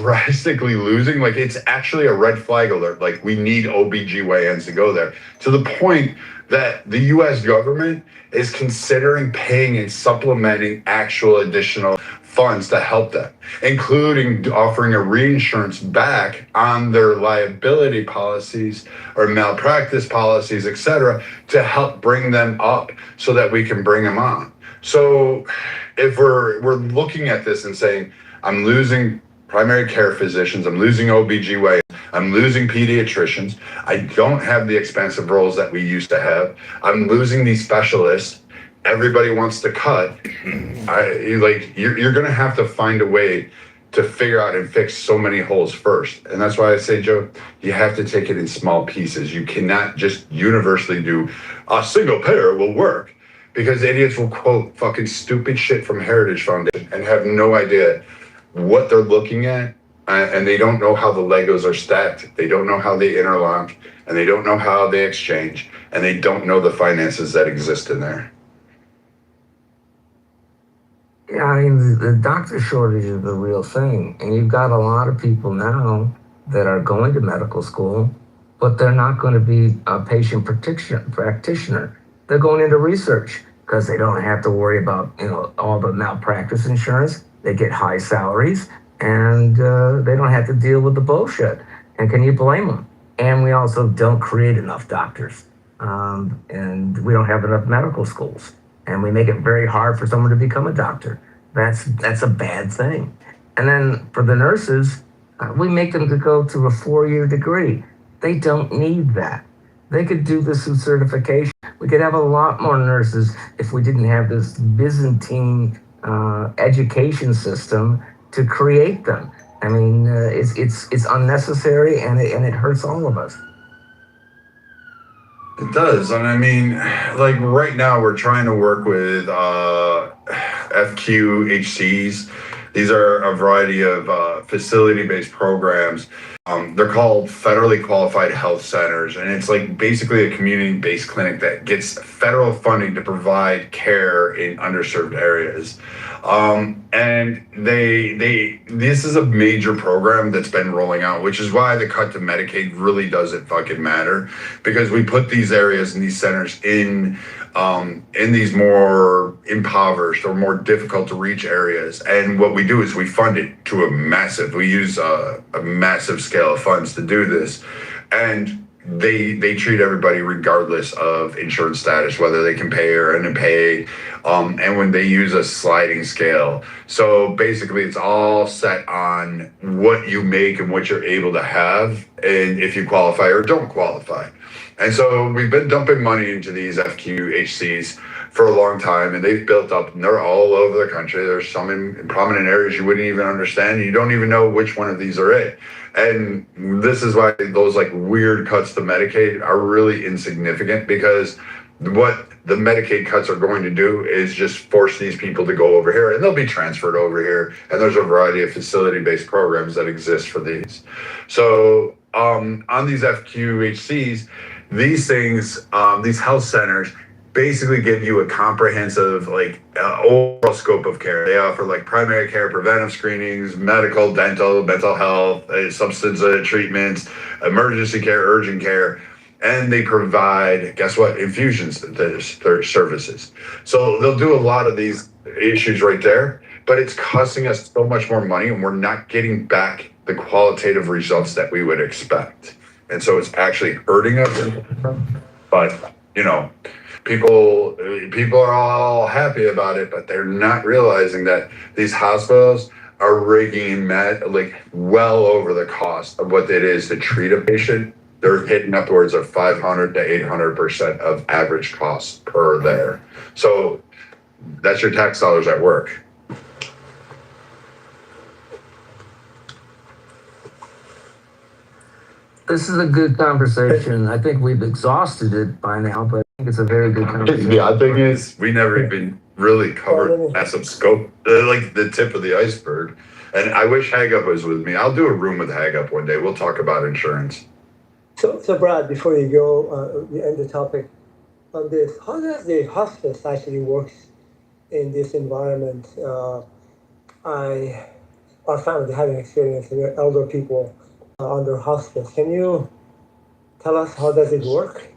drastically losing. Like, it's actually a red flag alert. Like, we need OBGYNs to go there, to the point that the US government is considering paying and supplementing actual additional funds to help them, including offering a reinsurance back on their liability policies or malpractice policies, et cetera, to help bring them up so that we can bring them on. So if we're looking at this and saying, I'm losing primary care physicians, I'm losing OBGYN, I'm losing pediatricians, I don't have the expensive roles that we used to have, I'm losing these specialists, everybody wants to cut. You're going to have to find a way to figure out and fix so many holes first. And that's why I say, Joe, you have to take it in small pieces. You cannot just universally do a single payer will work, because idiots will quote fucking stupid shit from Heritage Foundation and have no idea what they're looking at. And they don't know how the Legos are stacked. They don't know how they interlock, and they don't know how they exchange, and they don't know the finances that exist in there. Yeah, I mean, the doctor shortage is the real thing. And you've got a lot of people now that are going to medical school, but they're not going to be a patient practitioner. They're going into research because they don't have to worry about, all the malpractice insurance. They get high salaries, and they don't have to deal with the bullshit. And can you blame them? And we also don't create enough doctors. And we don't have enough medical schools. And we make it very hard for someone to become a doctor. That's a bad thing. And then for the nurses, we make them to go to a 4-year degree. They don't need that. They could do this through certification. We could have a lot more nurses if we didn't have this Byzantine education system to create them. I mean, it's unnecessary, and it hurts all of us. It does. And I mean, like right now we're trying to work with FQHCs. These are a variety of facility-based programs. They're called federally qualified health centers, and it's like basically a community-based clinic that gets federal funding to provide care in underserved areas. And this is a major program that's been rolling out, which is why the cut to Medicaid really doesn't fucking matter, because we put these areas and these centers in these more impoverished or more difficult to reach areas. And what we do is we fund it to we use a massive scale of funds to do this. And they treat everybody regardless of insurance status, whether they can pay or unpay. And when they use a sliding scale. So basically it's all set on what you make and what you're able to have, and if you qualify or don't qualify. And so we've been dumping money into these FQHCs for a long time, and they've built up, and they're all over the country. There's some in prominent areas you wouldn't even understand. You don't even know which one of these are it. And this is why those like weird cuts to Medicaid are really insignificant, because what the Medicaid cuts are going to do is just force these people to go over here, and they'll be transferred over here. And there's a variety of facility-based programs that exist for these. So on these FQHCs, these things, these health centers basically give you a comprehensive overall scope of care. They offer like primary care, preventive screenings, medical, dental, mental health, substance treatments, emergency care, urgent care. And they provide, guess what, infusions, services. So they'll do a lot of these issues right there, but it's costing us so much more money, and we're not getting back the qualitative results that we would expect. And so it's actually hurting us. But, people are all happy about it, but they're not realizing that these hospitals are rigging well over the cost of what it is to treat a patient. They're hitting upwards of 500 to 800% of average costs per there. So that's your tax dollars at work. This is a good conversation. I think we've exhausted it by now, but I think it's a very good conversation. The odd thing is we never even really covered massive scope, like the tip of the iceberg. And I wish Hagup was with me. I'll do a room with Hagup one day. We'll talk about insurance. So Brad, before you go, you end the topic on this. How does the hospice actually works in this environment? our family having experience with elder people under hospice. Can you tell us how does it work?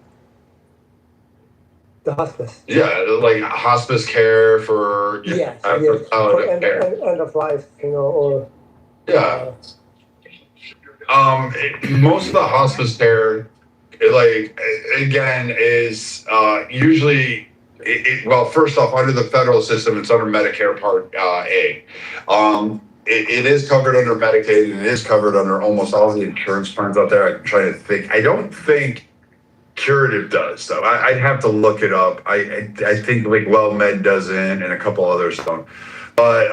The hospice. Yeah, like hospice care for Yes, after yes. For palliative care. end of life, or Yeah. Most of the hospice care, like again, is usually well. First off, under the federal system, it's under Medicare Part A. It is covered under Medicaid, and it is covered under almost all the insurance plans out there. I'm trying to think. I don't think Curative does, though. I'd have to look it up. I think like WellMed doesn't, and a couple others don't. But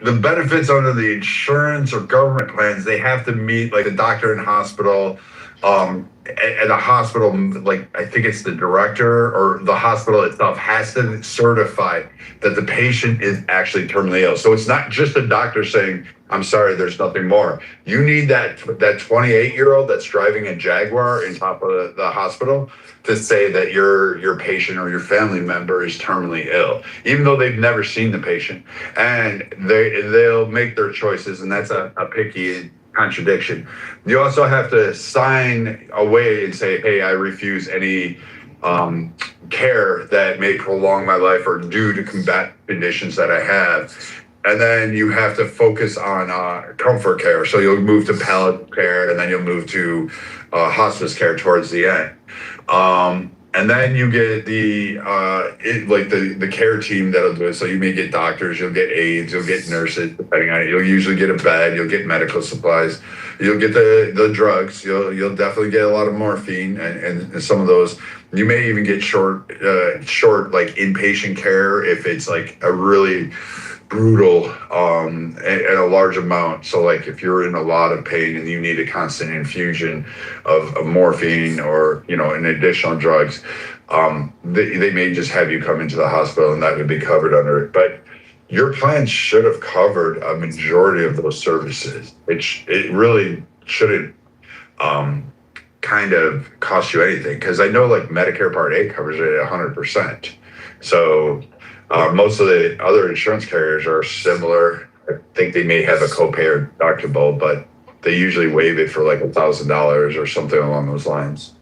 the benefits under the insurance or government plans, they have to meet like the doctor in hospital. At a hospital, like I think it's the director or the hospital itself has to certify that the patient is actually terminally ill. So it's not just a doctor saying, "I'm sorry, there's nothing more." You need that 28-year-old that's driving a Jaguar in top of the hospital to say that your patient or your family member is terminally ill, even though they've never seen the patient, and they'll make their choices, and that's a picky contradiction. You also have to sign away and say, "Hey, I refuse any care that may prolong my life or due to combat conditions that I have." And then you have to focus on comfort care. So you'll move to palliative care, and then you'll move to hospice care towards the end. And then you get the care team that'll do it. So you may get doctors, you'll get aides, you'll get nurses, depending on it. You'll usually get a bed, you'll get medical supplies, you'll get the drugs. You'll definitely get a lot of morphine and some of those. You may even get short like inpatient care if it's like a really brutal and a large amount. So like if you're in a lot of pain and you need a constant infusion of morphine or an additional drugs, they may just have you come into the hospital and that would be covered under it. But your plan should have covered a majority of those services. It really shouldn't kind of cost you anything, because I know like Medicare Part A covers it at 100%. So most of the other insurance carriers are similar. I think they may have a copay or deductible, but they usually waive it for like $1,000 or something along those lines.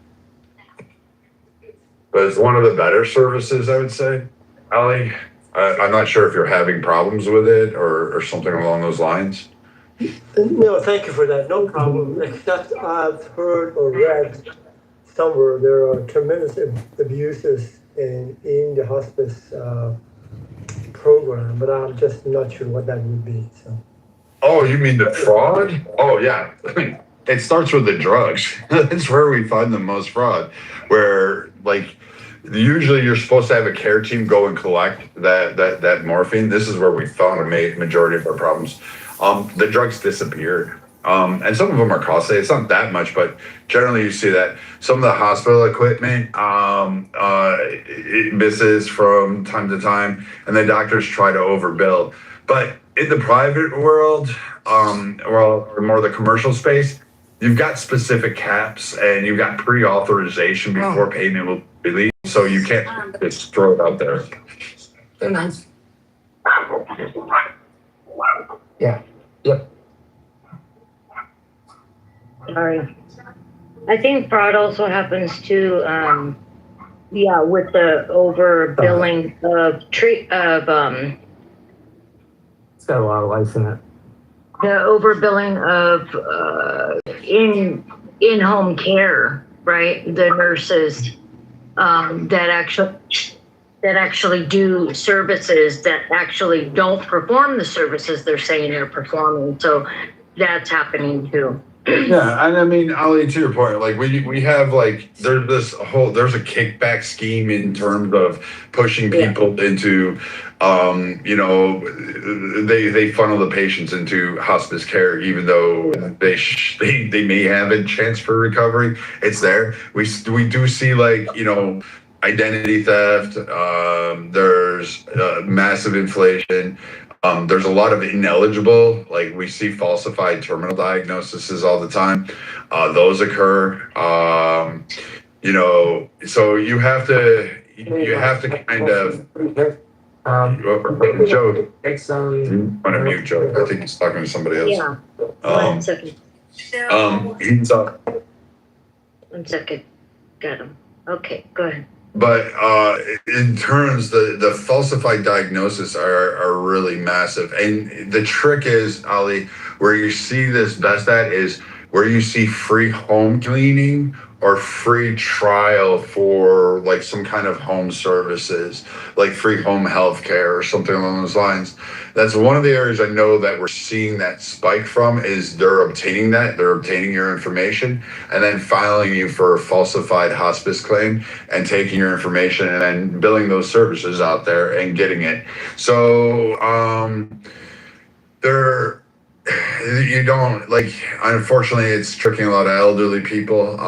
But it's one of the better services, I would say, Ali. I'm not sure if you're having problems with it or something along those lines. No, thank you for that. No problem. Except I've heard or read somewhere there are tremendous abuses in the hospice program, but I'm just not sure what that would be. So. Oh, you mean the fraud? Oh, yeah. It starts with the drugs. That's where we find the most fraud, where like usually you're supposed to have a care team go and collect that morphine. This is where we found a majority of our problems. The drugs disappeared. And some of them are costly. It's not that much, but generally you see that some of the hospital equipment, it misses from time to time, and the doctors try to overbill. But in the private world, or more the commercial space, you've got specific caps and you've got pre-authorization before payment will be released, so you can't just throw it out there. They're nice. Yeah. Yep. Sorry. I think fraud also happens too, with the overbilling of It's got a lot of life in it. the overbilling of in-home care, right? The nurses that actually do services that actually don't perform the services they're saying they're performing. So that's happening too. Yeah, and I mean, Ali, to your point, like we have like there's a kickback scheme in terms of pushing people into, they funnel the patients into hospice care, even though they may have a chance for recovery. It's there. We do see like identity theft. There's massive inflation. There's a lot of ineligible, like we see falsified terminal diagnoses all the time. Those occur. So you have to kind of Joe, It's you want to mute Joe? I think he's talking to somebody else. Yeah, Um, 1 second, he's up. 1 second. Got him. Okay, go ahead. But in terms, the falsified diagnosis are really massive. And the trick is, Ali, where you see this best at is where you see free home cleaning or free trial for like some kind of home services, like free home health care or something along those lines. That's one of the areas I know that we're seeing that spike from is they're obtaining your information and then filing you for a falsified hospice claim and taking your information and then billing those services out there and getting it. So there you don't like, unfortunately it's tricking a lot of elderly people,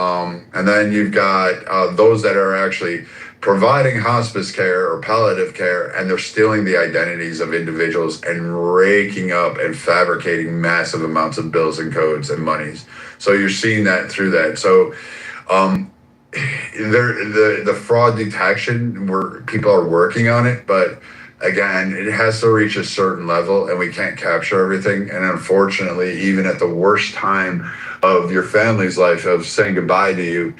and then you've got those that are actually providing hospice care or palliative care, and they're stealing the identities of individuals and raking up and fabricating massive amounts of bills and codes and monies. So you're seeing that through that. So the fraud detection, where people are working on it, but again, it has to reach a certain level and we can't capture everything. And unfortunately, even at the worst time of your family's life of saying goodbye to you,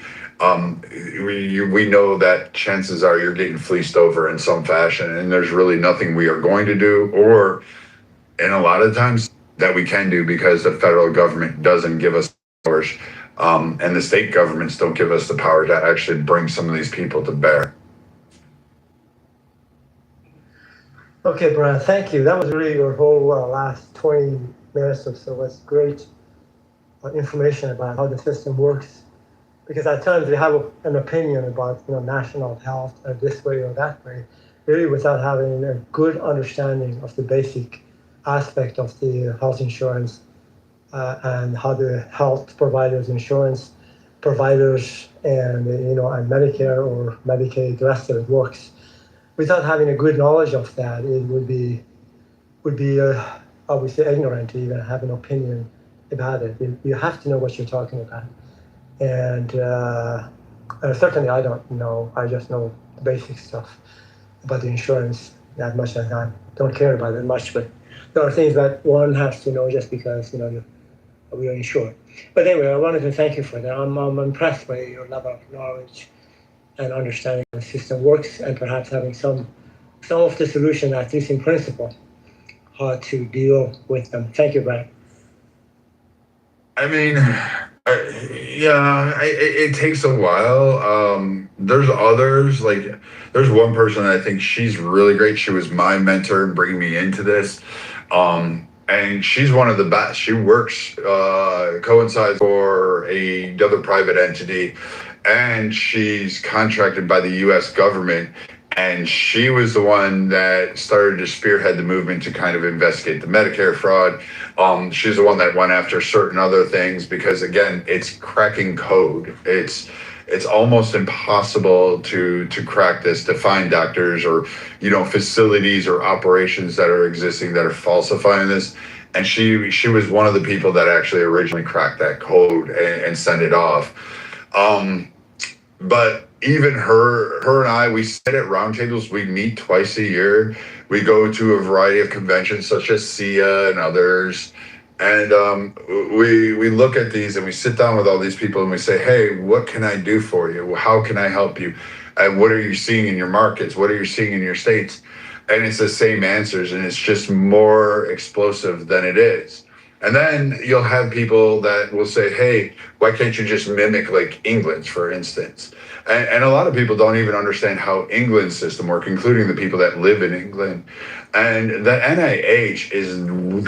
we know that chances are you're getting fleeced over in some fashion, and there's really nothing we are going to do, or in a lot of times that we can do, because the federal government doesn't give us powers, and the state governments don't give us the power to actually bring some of these people to bear. Okay, Brian, thank you. That was really your whole last 20 minutes or so. Was great information about how the system works. Because at times we have an opinion about national health this way or that way, really without having a good understanding of the basic aspect of the health insurance and how the health providers, insurance providers, and and Medicare or Medicaid, the rest of it works. Without having a good knowledge of that, it would be obviously ignorant to even have an opinion about it. You have to know what you're talking about. And certainly I don't know. I just know the basic stuff about the insurance that much, and I don't care about it much. But there are things that one has to know just because we are insured. But anyway, I wanted to thank you for that. I'm impressed by your level of knowledge and understanding how the system works, and perhaps having some of the solution, at least in principle, how to deal with them. Thank you, Brian. I mean, it takes a while. There's others, like there's one person I think she's really great. She was my mentor in bringing me into this. And she's one of the best. She works, coincides for another private entity, and she's contracted by the US government. And she was the one that started to spearhead the movement to kind of investigate the Medicare fraud. She's the one that went after certain other things because, again, it's cracking code. It's almost impossible to crack this, to find doctors or facilities or operations that are existing that are falsifying this. And she was one of the people that actually originally cracked that code and sent it off. But even her and I, we sit at roundtables. We meet twice a year. We go to a variety of conventions such as SIA and others. And we look at these and we sit down with all these people and we say, hey, what can I do for you? How can I help you? And what are you seeing in your markets? What are you seeing in your states? And it's the same answers, and it's just more explosive than it is. And then you'll have people that will say, hey, why can't you just mimic like England's, for instance? And a lot of people don't even understand how England's system works, including the people that live in England. And the NIH is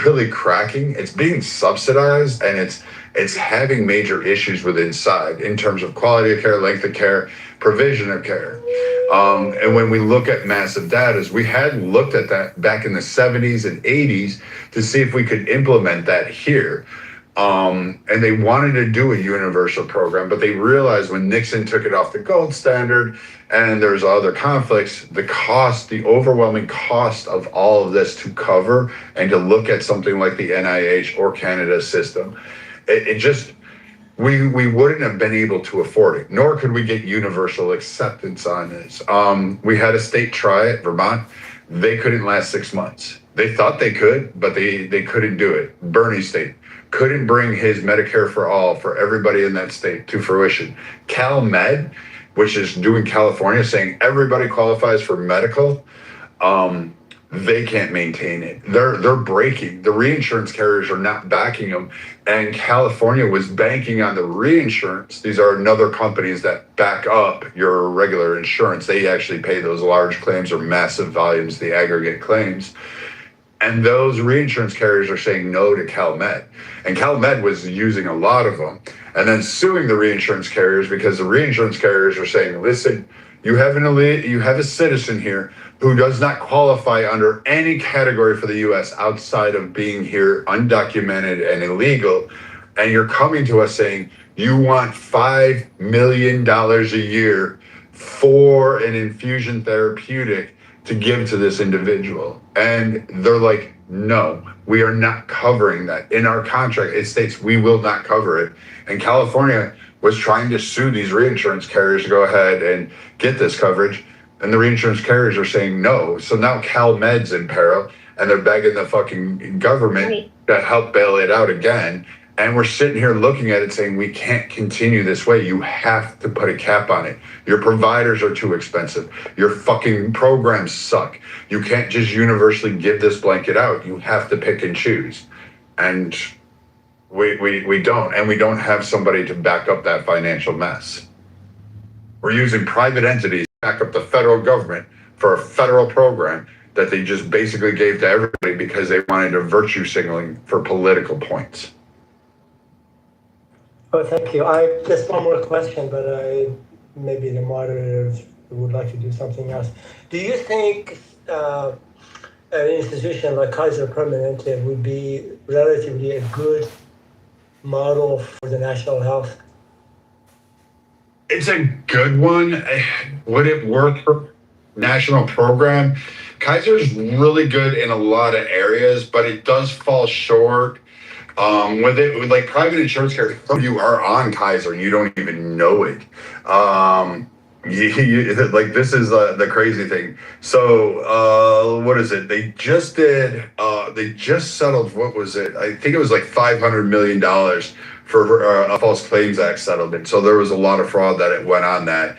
really cracking. It's being subsidized, and it's having major issues with inside in terms of quality of care, length of care, provision of care. And when we look at massive data, we had looked at that back in the 70s and 80s to see if we could implement that here. And they wanted to do a universal program, but they realized when Nixon took it off the gold standard and there's other conflicts, the overwhelming cost of all of this to cover and to look at something like the NIH or Canada's system, we wouldn't have been able to afford it, nor could we get universal acceptance on this. We had a state try it, Vermont. They couldn't last 6 months. They thought they could, but they couldn't do it. Bernie state couldn't bring his Medicare for all for everybody in that state to fruition. CalMed, which is doing California, saying everybody qualifies for medical, they can't maintain it. They're breaking. The reinsurance carriers are not backing them, and California was banking on the reinsurance. These are another companies that back up your regular insurance. They actually pay those large claims or massive volumes, the aggregate claims. And those reinsurance carriers are saying no to CalMed. And CalMed was using a lot of them and then suing the reinsurance carriers because the reinsurance carriers are saying, listen, you have a citizen here who does not qualify under any category for the US outside of being here undocumented and illegal. And you're coming to us saying you want $5 million a year for an infusion therapeutic to give to this individual. And they're like, no, we are not covering that. In our contract, it states we will not cover it. And California was trying to sue these reinsurance carriers to go ahead and get this coverage. And the reinsurance carriers are saying no. So now CalMed's in peril and they're begging the fucking government to help bail it out again. And we're sitting here looking at it saying, we can't continue this way. You have to put a cap on it. Your providers are too expensive. Your fucking programs suck. You can't just universally give this blanket out. You have to pick and choose. And we don't. And we don't have somebody to back up that financial mess. We're using private entities to back up the federal government for a federal program that they just basically gave to everybody because they wanted a virtue signaling for political points. Oh, thank you. Just one more question, but maybe the moderators would like to do something else. Do you think an institution like Kaiser Permanente would be relatively a good model for the national health? It's a good one. Would it work for national program? Kaiser's really good in a lot of areas, but it does fall short. With like private insurance carriers, some of you are on Kaiser and you don't even know it. Like this is the crazy thing. So what is it? They just settled, what was it? I think it was like $500 million for a False Claims Act settlement. So there was a lot of fraud that it went on that.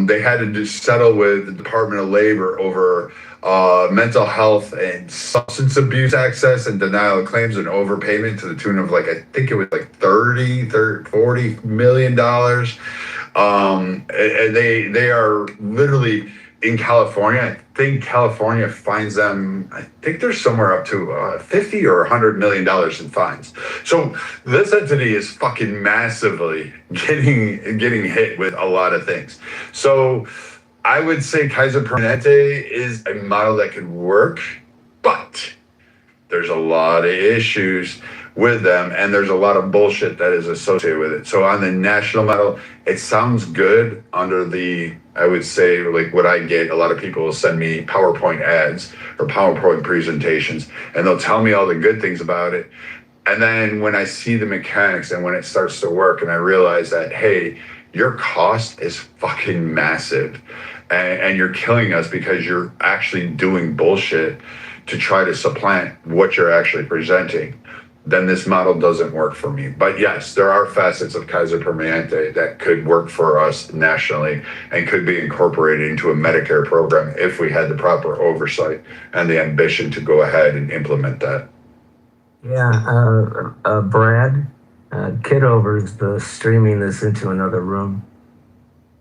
They had to settle with the Department of Labor over mental health and substance abuse access and denial of claims and overpayment to the tune of like, I think it was like $40 million. And they are literally in California. I think California fines them, I think they're somewhere up to 50 or $100 million in fines. So this entity is fucking massively getting hit with a lot of things. So I would say Kaiser Permanente is a model that could work, but there's a lot of issues with them and there's a lot of bullshit that is associated with it. So on the national model, it sounds good under the, I would say, like what I get, a lot of people will send me PowerPoint ads or PowerPoint presentations and they'll tell me all the good things about it. And then when I see the mechanics and when it starts to work and I realize that, hey, your cost is fucking massive and you're killing us because you're actually doing bullshit to try to supplant what you're actually presenting, then this model doesn't work for me. But yes, there are facets of Kaiser Permanente that could work for us nationally and could be incorporated into a Medicare program if we had the proper oversight and the ambition to go ahead and implement that. Yeah, Brad, Kitover's streaming this into another room.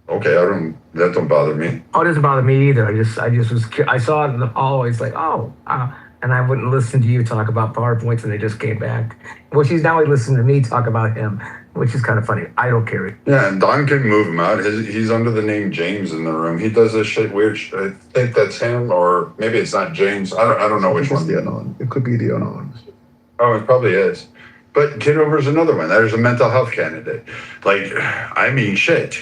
Okay, that don't bother me. Oh, it doesn't bother me either. I saw it in the hallway. It's like, and I wouldn't listen to you talk about PowerPoints and they just came back. Well, she's now listening to me talk about him, which is kind of funny. I don't care. Yeah, and Don can move him out. He's under the name James in the room. He does this shit weird. I think that's him, or maybe it's not James. I don't know which one. The unknown. It could be the unknown. Oh, it probably is. But Kitover's another one. There's a mental health candidate. Like, I mean, shit.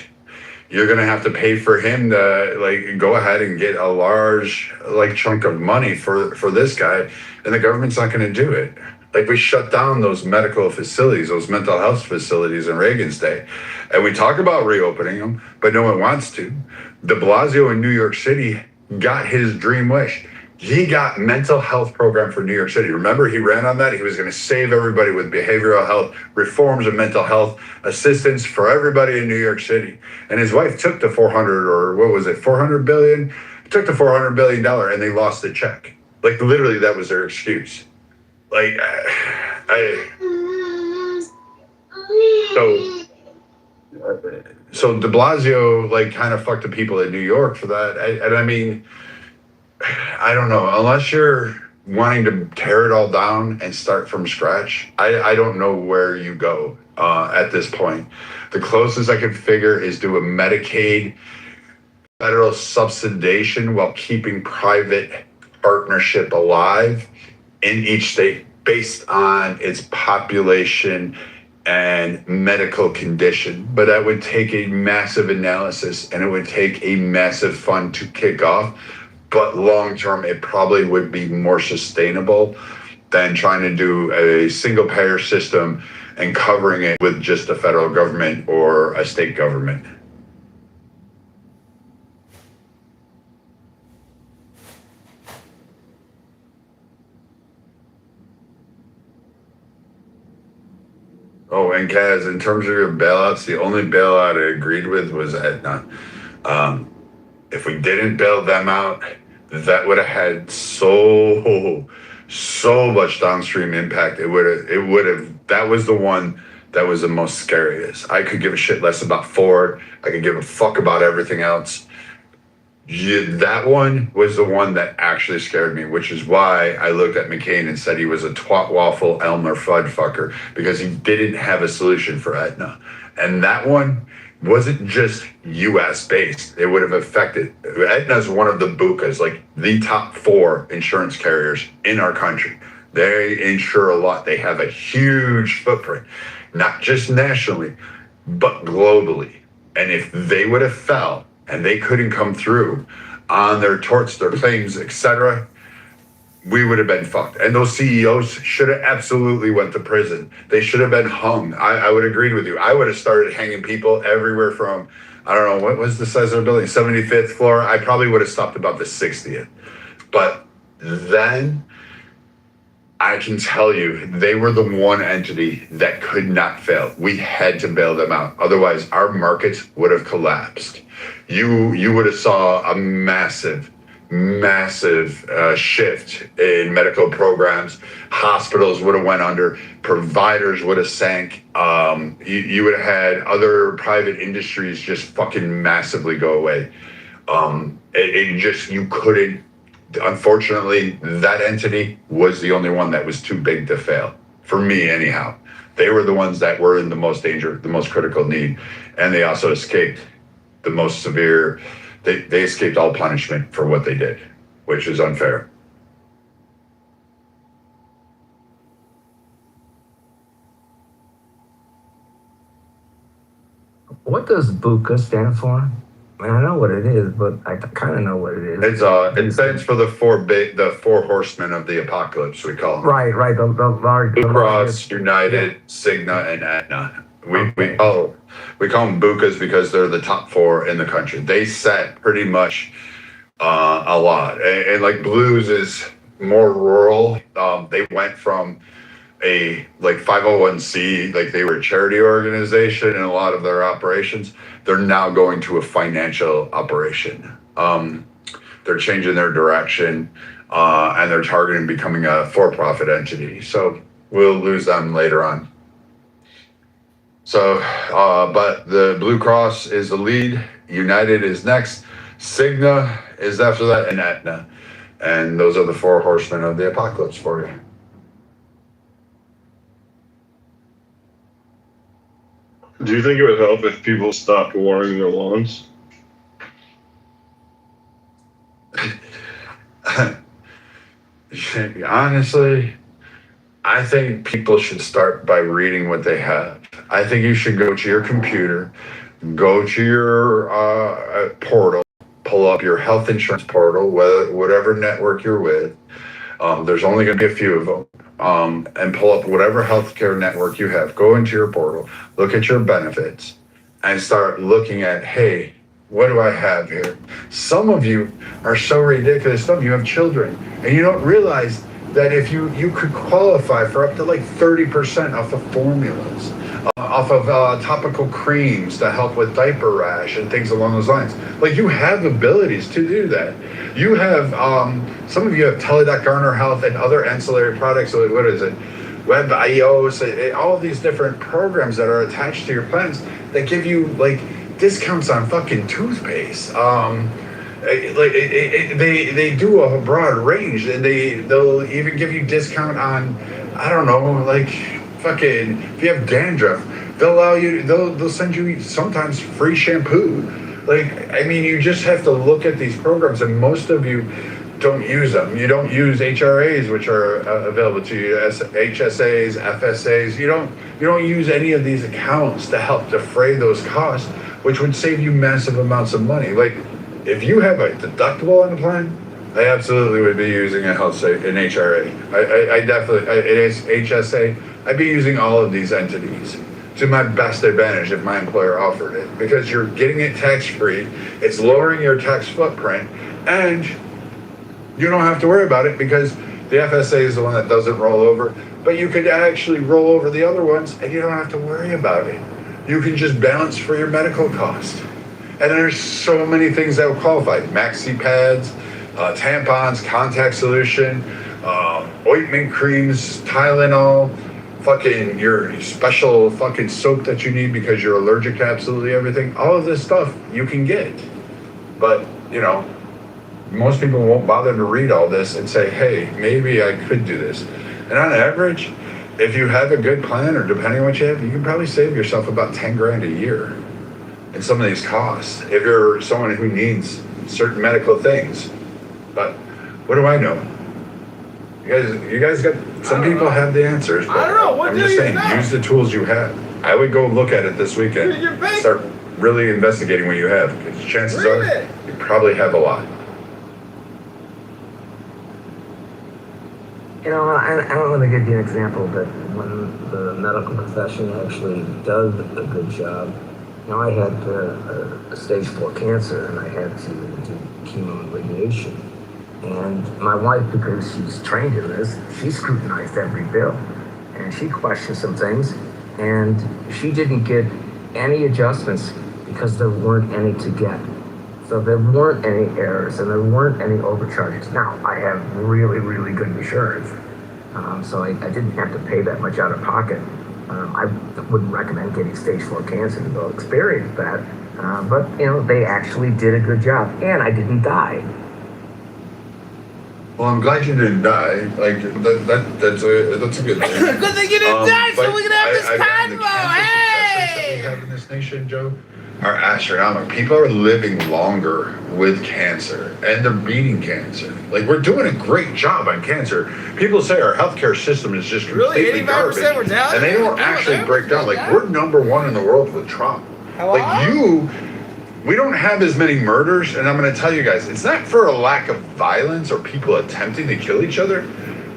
You're gonna have to pay for him to like go ahead and get a large like chunk of money for this guy, and the government's not gonna do it. Like we shut down those medical facilities, those mental health facilities in Reagan's day, and we talk about reopening them, but no one wants to. De Blasio in New York City got his dream wish. He got mental health program for New York City. Remember, he ran on that. He was going to save everybody with behavioral health reforms and mental health assistance for everybody in New York City. And his wife took the 400 or what was it, 400 billion? Took the $400 billion and they lost the check. Like literally, that was their excuse. Like, so De Blasio like kind of fucked the people in New York for that. And I mean, I don't know, unless you're wanting to tear it all down and start from scratch, I don't know where you go at this point. The closest I could figure is do a Medicaid federal subsidization while keeping private partnership alive in each state based on its population and medical condition. But that would take a massive analysis and it would take a massive fund to kick off. But long term, it probably would be more sustainable than trying to do a single payer system and covering it with just the federal government or a state government. Oh, and Kaz, in terms of your bailouts, the only bailout I agreed with was Aetna. If we didn't bail them out, that would have had so much downstream impact. It would have. That was the one that was the most scariest. I could give a shit less about Ford. I could give a fuck about everything else. That one was the one that actually scared me, which is why I looked at McCain and said he was a twat waffle Elmer Fudd fucker, because he didn't have a solution for Aetna. And that one wasn't just US based. It would have affected, Aetna's one of the BUCAs, like the top 4 insurance carriers in our country. They insure a lot. They have a huge footprint, not just nationally, but globally. And if they would have fell and they couldn't come through on their torts, their claims, etc., we would have been fucked. And those CEOs should have absolutely went to prison. They should have been hung. I would agree with you. I would have started hanging people everywhere from, I don't know, what was the size of the building? 75th floor? I probably would have stopped about the 60th. But then I can tell you, they were the one entity that could not fail. We had to bail them out. Otherwise, our markets would have collapsed. You would have saw a massive shift in medical programs. Hospitals would have went under. Providers would have sank. You would have had other private industries just fucking massively go away. You couldn't. Unfortunately, that entity was the only one that was too big to fail. For me, anyhow. They were the ones that were in the most danger, the most critical need. And they also escaped the most severe. They escaped all punishment for what they did, which is unfair. What does BUCA stand for? I mean, I know what it is, but I kind of know what it is. It stands for the four horsemen of the apocalypse, we call them. Right. The large. Blue Cross, United, Cigna, and Aetna. We call them BUCAs because they're the top 4 in the country. They set pretty much a lot. And like Blues is more rural. They went from a like 501c, like they were a charity organization in a lot of their operations. They're now going to a financial operation. They're changing their direction and they're targeting becoming a for-profit entity. So we'll lose them later on. So, but the Blue Cross is the lead. United is next. Cigna is after that, and Aetna. And those are the 4 horsemen of the apocalypse for you. Do you think it would help if people stopped watering their lawns? Honestly, I think people should start by reading what they have. I think you should go to your computer, go to your portal, pull up your health insurance portal, whatever network you're with. There's only going to be a few of them. And pull up whatever healthcare network you have. Go into your portal, look at your benefits, and start looking at, hey, what do I have here? Some of you are so ridiculous. Some of you have children, and you don't realize that if you could qualify for up to like 30% off of formulas, off of topical creams to help with diaper rash and things along those lines. Like, you have abilities to do that. You have, some of you have Teladoc Garner Health and other ancillary products. So what is it? WebIOS, all of these different programs that are attached to your plans that give you like discounts on fucking toothpaste. They do a broad range, and they'll even give you discount on, I don't know, like fucking, if you have dandruff, they'll send you sometimes free shampoo. Like, I mean, you just have to look at these programs, and most of you don't use them. You don't use HRAs, which are available to you, HSAs, FSAs. You don't use any of these accounts to help defray those costs, which would save you massive amounts of money. Like, if you have a deductible on the plan, I absolutely would be using an HRA. I definitely, it is HSA. I'd be using all of these entities to my best advantage if my employer offered it, because you're getting it tax-free, it's lowering your tax footprint, and you don't have to worry about it because the FSA is the one that doesn't roll over, but you could actually roll over the other ones and you don't have to worry about it. You can just balance for your medical cost. And there's so many things that will qualify. Maxi pads, tampons, contact solution, ointment creams, Tylenol, fucking your special fucking soap that you need because you're allergic to absolutely everything. All of this stuff you can get. But, you know, most people won't bother to read all this and say, hey, maybe I could do this. And on average, if you have a good plan, or depending on what you have, you can probably save yourself about 10 grand a year in some of these costs if you're someone who needs certain medical things. But what do I know? You guys got, some people have the answers, but I don't know. What I'm do just you saying, know? use the tools you have. I would go look at it this weekend. You're big. Start really investigating what you have, because chances Read are it. you probably have a lot. You know, I want to give you an example that when the medical profession actually does a good job. You know, I had a stage 4 cancer, and I had to do chemo and radiation. And my wife, because she's trained in this, she scrutinized every bill, and she questioned some things, and she didn't get any adjustments because there weren't any to get. So there weren't any errors, and there weren't any overcharges. Now, I have really, really good insurance, so I didn't have to pay that much out of pocket. I wouldn't recommend getting stage 4 cancer to go experience that, but you know, they actually did a good job, and I didn't die. Well, I'm glad you didn't die. Like that's a good thing. Good thing you didn't die, so but we can have this the convo. cancer successes that we Hey! have in this nation, Joe, are astronomical. People are living longer with cancer, and they're beating cancer. Like, we're doing a great job on cancer. People say our healthcare system is just Really? completely 85% garbage, we're down? and they don't Yeah, actually yeah, break down. Like, yeah. we're #1 in the world with trauma. Hello? Like, we don't have as many murders, and I'm going to tell you guys, it's not for a lack of violence or people attempting to kill each other.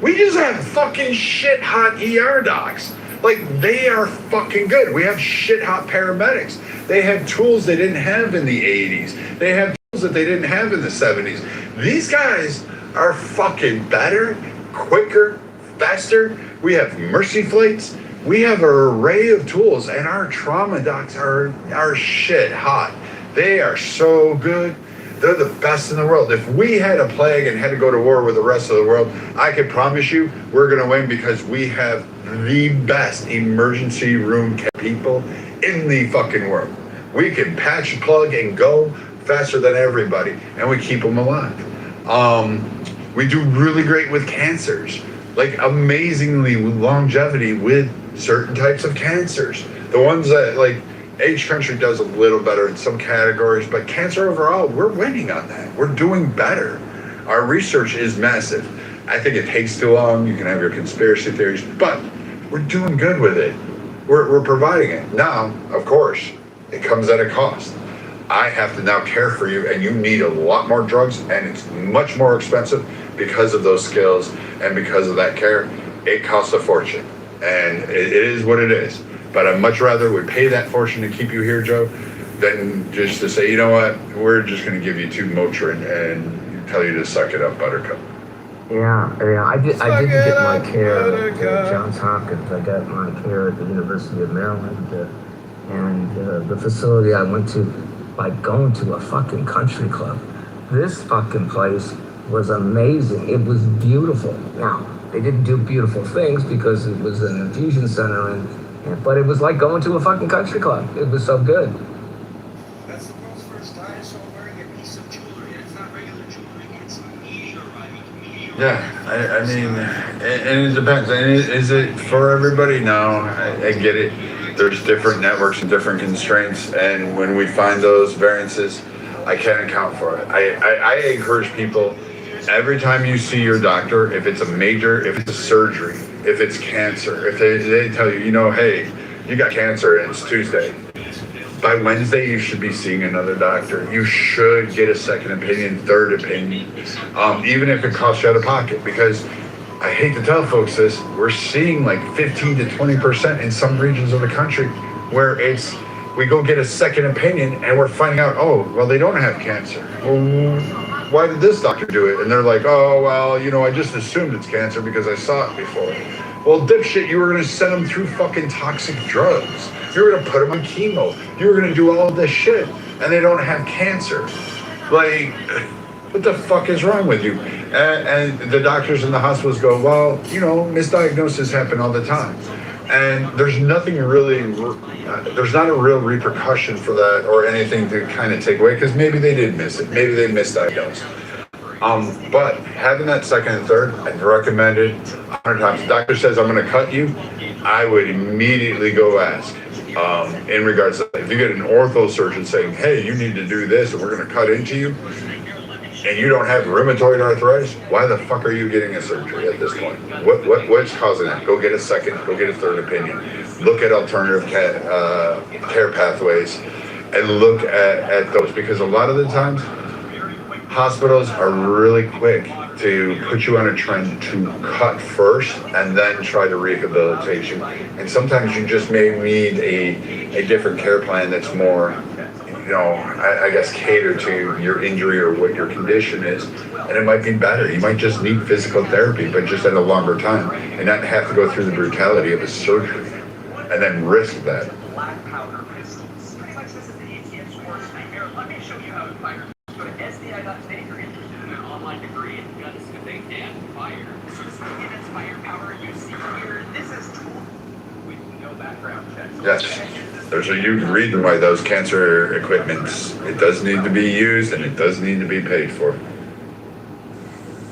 We just have fucking shit hot ER docs. Like, they are fucking good. We have shit hot paramedics. They have tools they didn't have in the 80s. They have tools that they didn't have in the 70s. These guys are fucking better, quicker, faster. We have mercy flights. We have an array of tools, and our trauma docs are shit hot. They are so good. They're the best in the world. If we had a plague and had to go to war with the rest of the world, I can promise you we're going to win, because we have the best emergency room people in the fucking world. We can patch, plug, and go faster than everybody, and we keep them alive. We do really great with cancers, like amazingly longevity with certain types of cancers. The ones that, like, each country does a little better in some categories, but cancer overall, we're winning on that. We're doing better. Our research is massive. I think it takes too long. You can have your conspiracy theories, but we're doing good with it. We're providing it. Now, of course, it comes at a cost. I have to now care for you, and you need a lot more drugs, and it's much more expensive because of those skills and because of that care. It costs a fortune, and it is what it is. But I'd much rather we pay that fortune to keep you here, Joe, than just to say, you know what, we're just going to give you 2 Motrin and tell you to suck it up, Buttercup. Yeah. I didn't get my care at Johns Hopkins. I got my care at the University of Maryland, and the facility I went to, like going to a fucking country club. This fucking place was amazing. It was beautiful. Now, they didn't do beautiful things because it was an infusion center, but it was like going to a fucking country club. It was so good. That's the world's first dinosaur wearing a piece of jewelry, and it's not regular jewelry, it's meteorite. Yeah, I mean, and it depends. And is it for everybody? No, I get it. There's different networks and different constraints, and when we find those variances, I can't account for it. I encourage people, every time you see your doctor, if it's a surgery, if it's cancer, if they tell you, hey, you got cancer and it's Tuesday, by Wednesday you should be seeing another doctor. You should get a second opinion, third opinion, even if it costs you out of pocket, because I hate to tell folks this, we're seeing like 15 to 20% in some regions of the country where we go get a second opinion and we're finding out, oh, well, they don't have cancer. Well, why did this doctor do it? And they're like, oh, well, I just assumed it's cancer because I saw it before. Well, dipshit, you were going to send them through fucking toxic drugs. You were going to put them on chemo. You were going to do all this shit and they don't have cancer. Like, what the fuck is wrong with you? And the doctors in the hospitals go, well, misdiagnoses happen all the time. And there's nothing really, there's not a real repercussion for that or anything to kind of take away, because maybe they did miss it. Maybe they misdiagnosed. But having that second and third, I'd recommend it 100 times. The doctor says, I'm going to cut you, I would immediately go ask. In regards to, if you get an ortho surgeon saying, hey, you need to do this and we're going to cut into you, and you don't have rheumatoid arthritis, why the fuck are you getting a surgery at this point? What's causing that? Go get a second, go get a third opinion. Look at alternative care pathways and look at those, because a lot of the times hospitals are really quick to put you on a trend to cut first and then try to rehabilitate you. And sometimes you just may need a different care plan that's more, I guess, cater to your injury or what your condition is, and it might be better. You might just need physical therapy, but just at a longer time, and not have to go through the brutality of a surgery, and then risk that. Black powder pistols. Pretty much this is the ATM's worst nightmare. Let me show you how to fire. Go to SDI.today if you're interested in an online degree in gun sniffing and fire. So to get its firepower, you see here, this is tool with no background checks. Yes. There's a huge reason why those cancer equipments, it does need to be used and it does need to be paid for.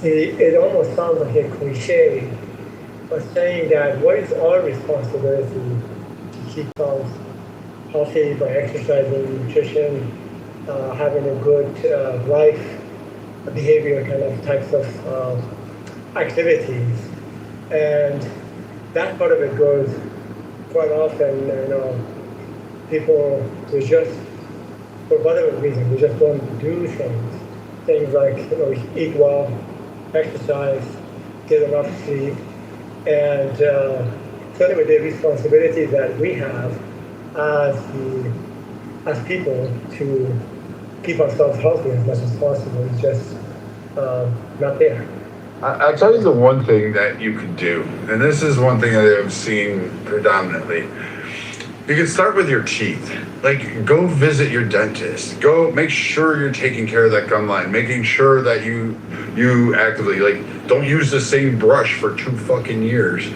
It almost sounds like a cliche, but saying that what is our responsibility to keep us healthy by exercising, nutrition, having a good life behavior kind of types of activities. And that part of it goes quite often, people who just, for whatever reason, they just don't do things like, eat well, exercise, get enough sleep, and certainly the responsibility that we have as people to keep ourselves healthy as much as possible is just not there. I'll tell you the one thing that you could do, and this is one thing that I've seen predominantly. You can start with your teeth. Like, go visit your dentist. Go make sure you're taking care of that gum line, making sure that you actively, don't use the same brush for 2 fucking years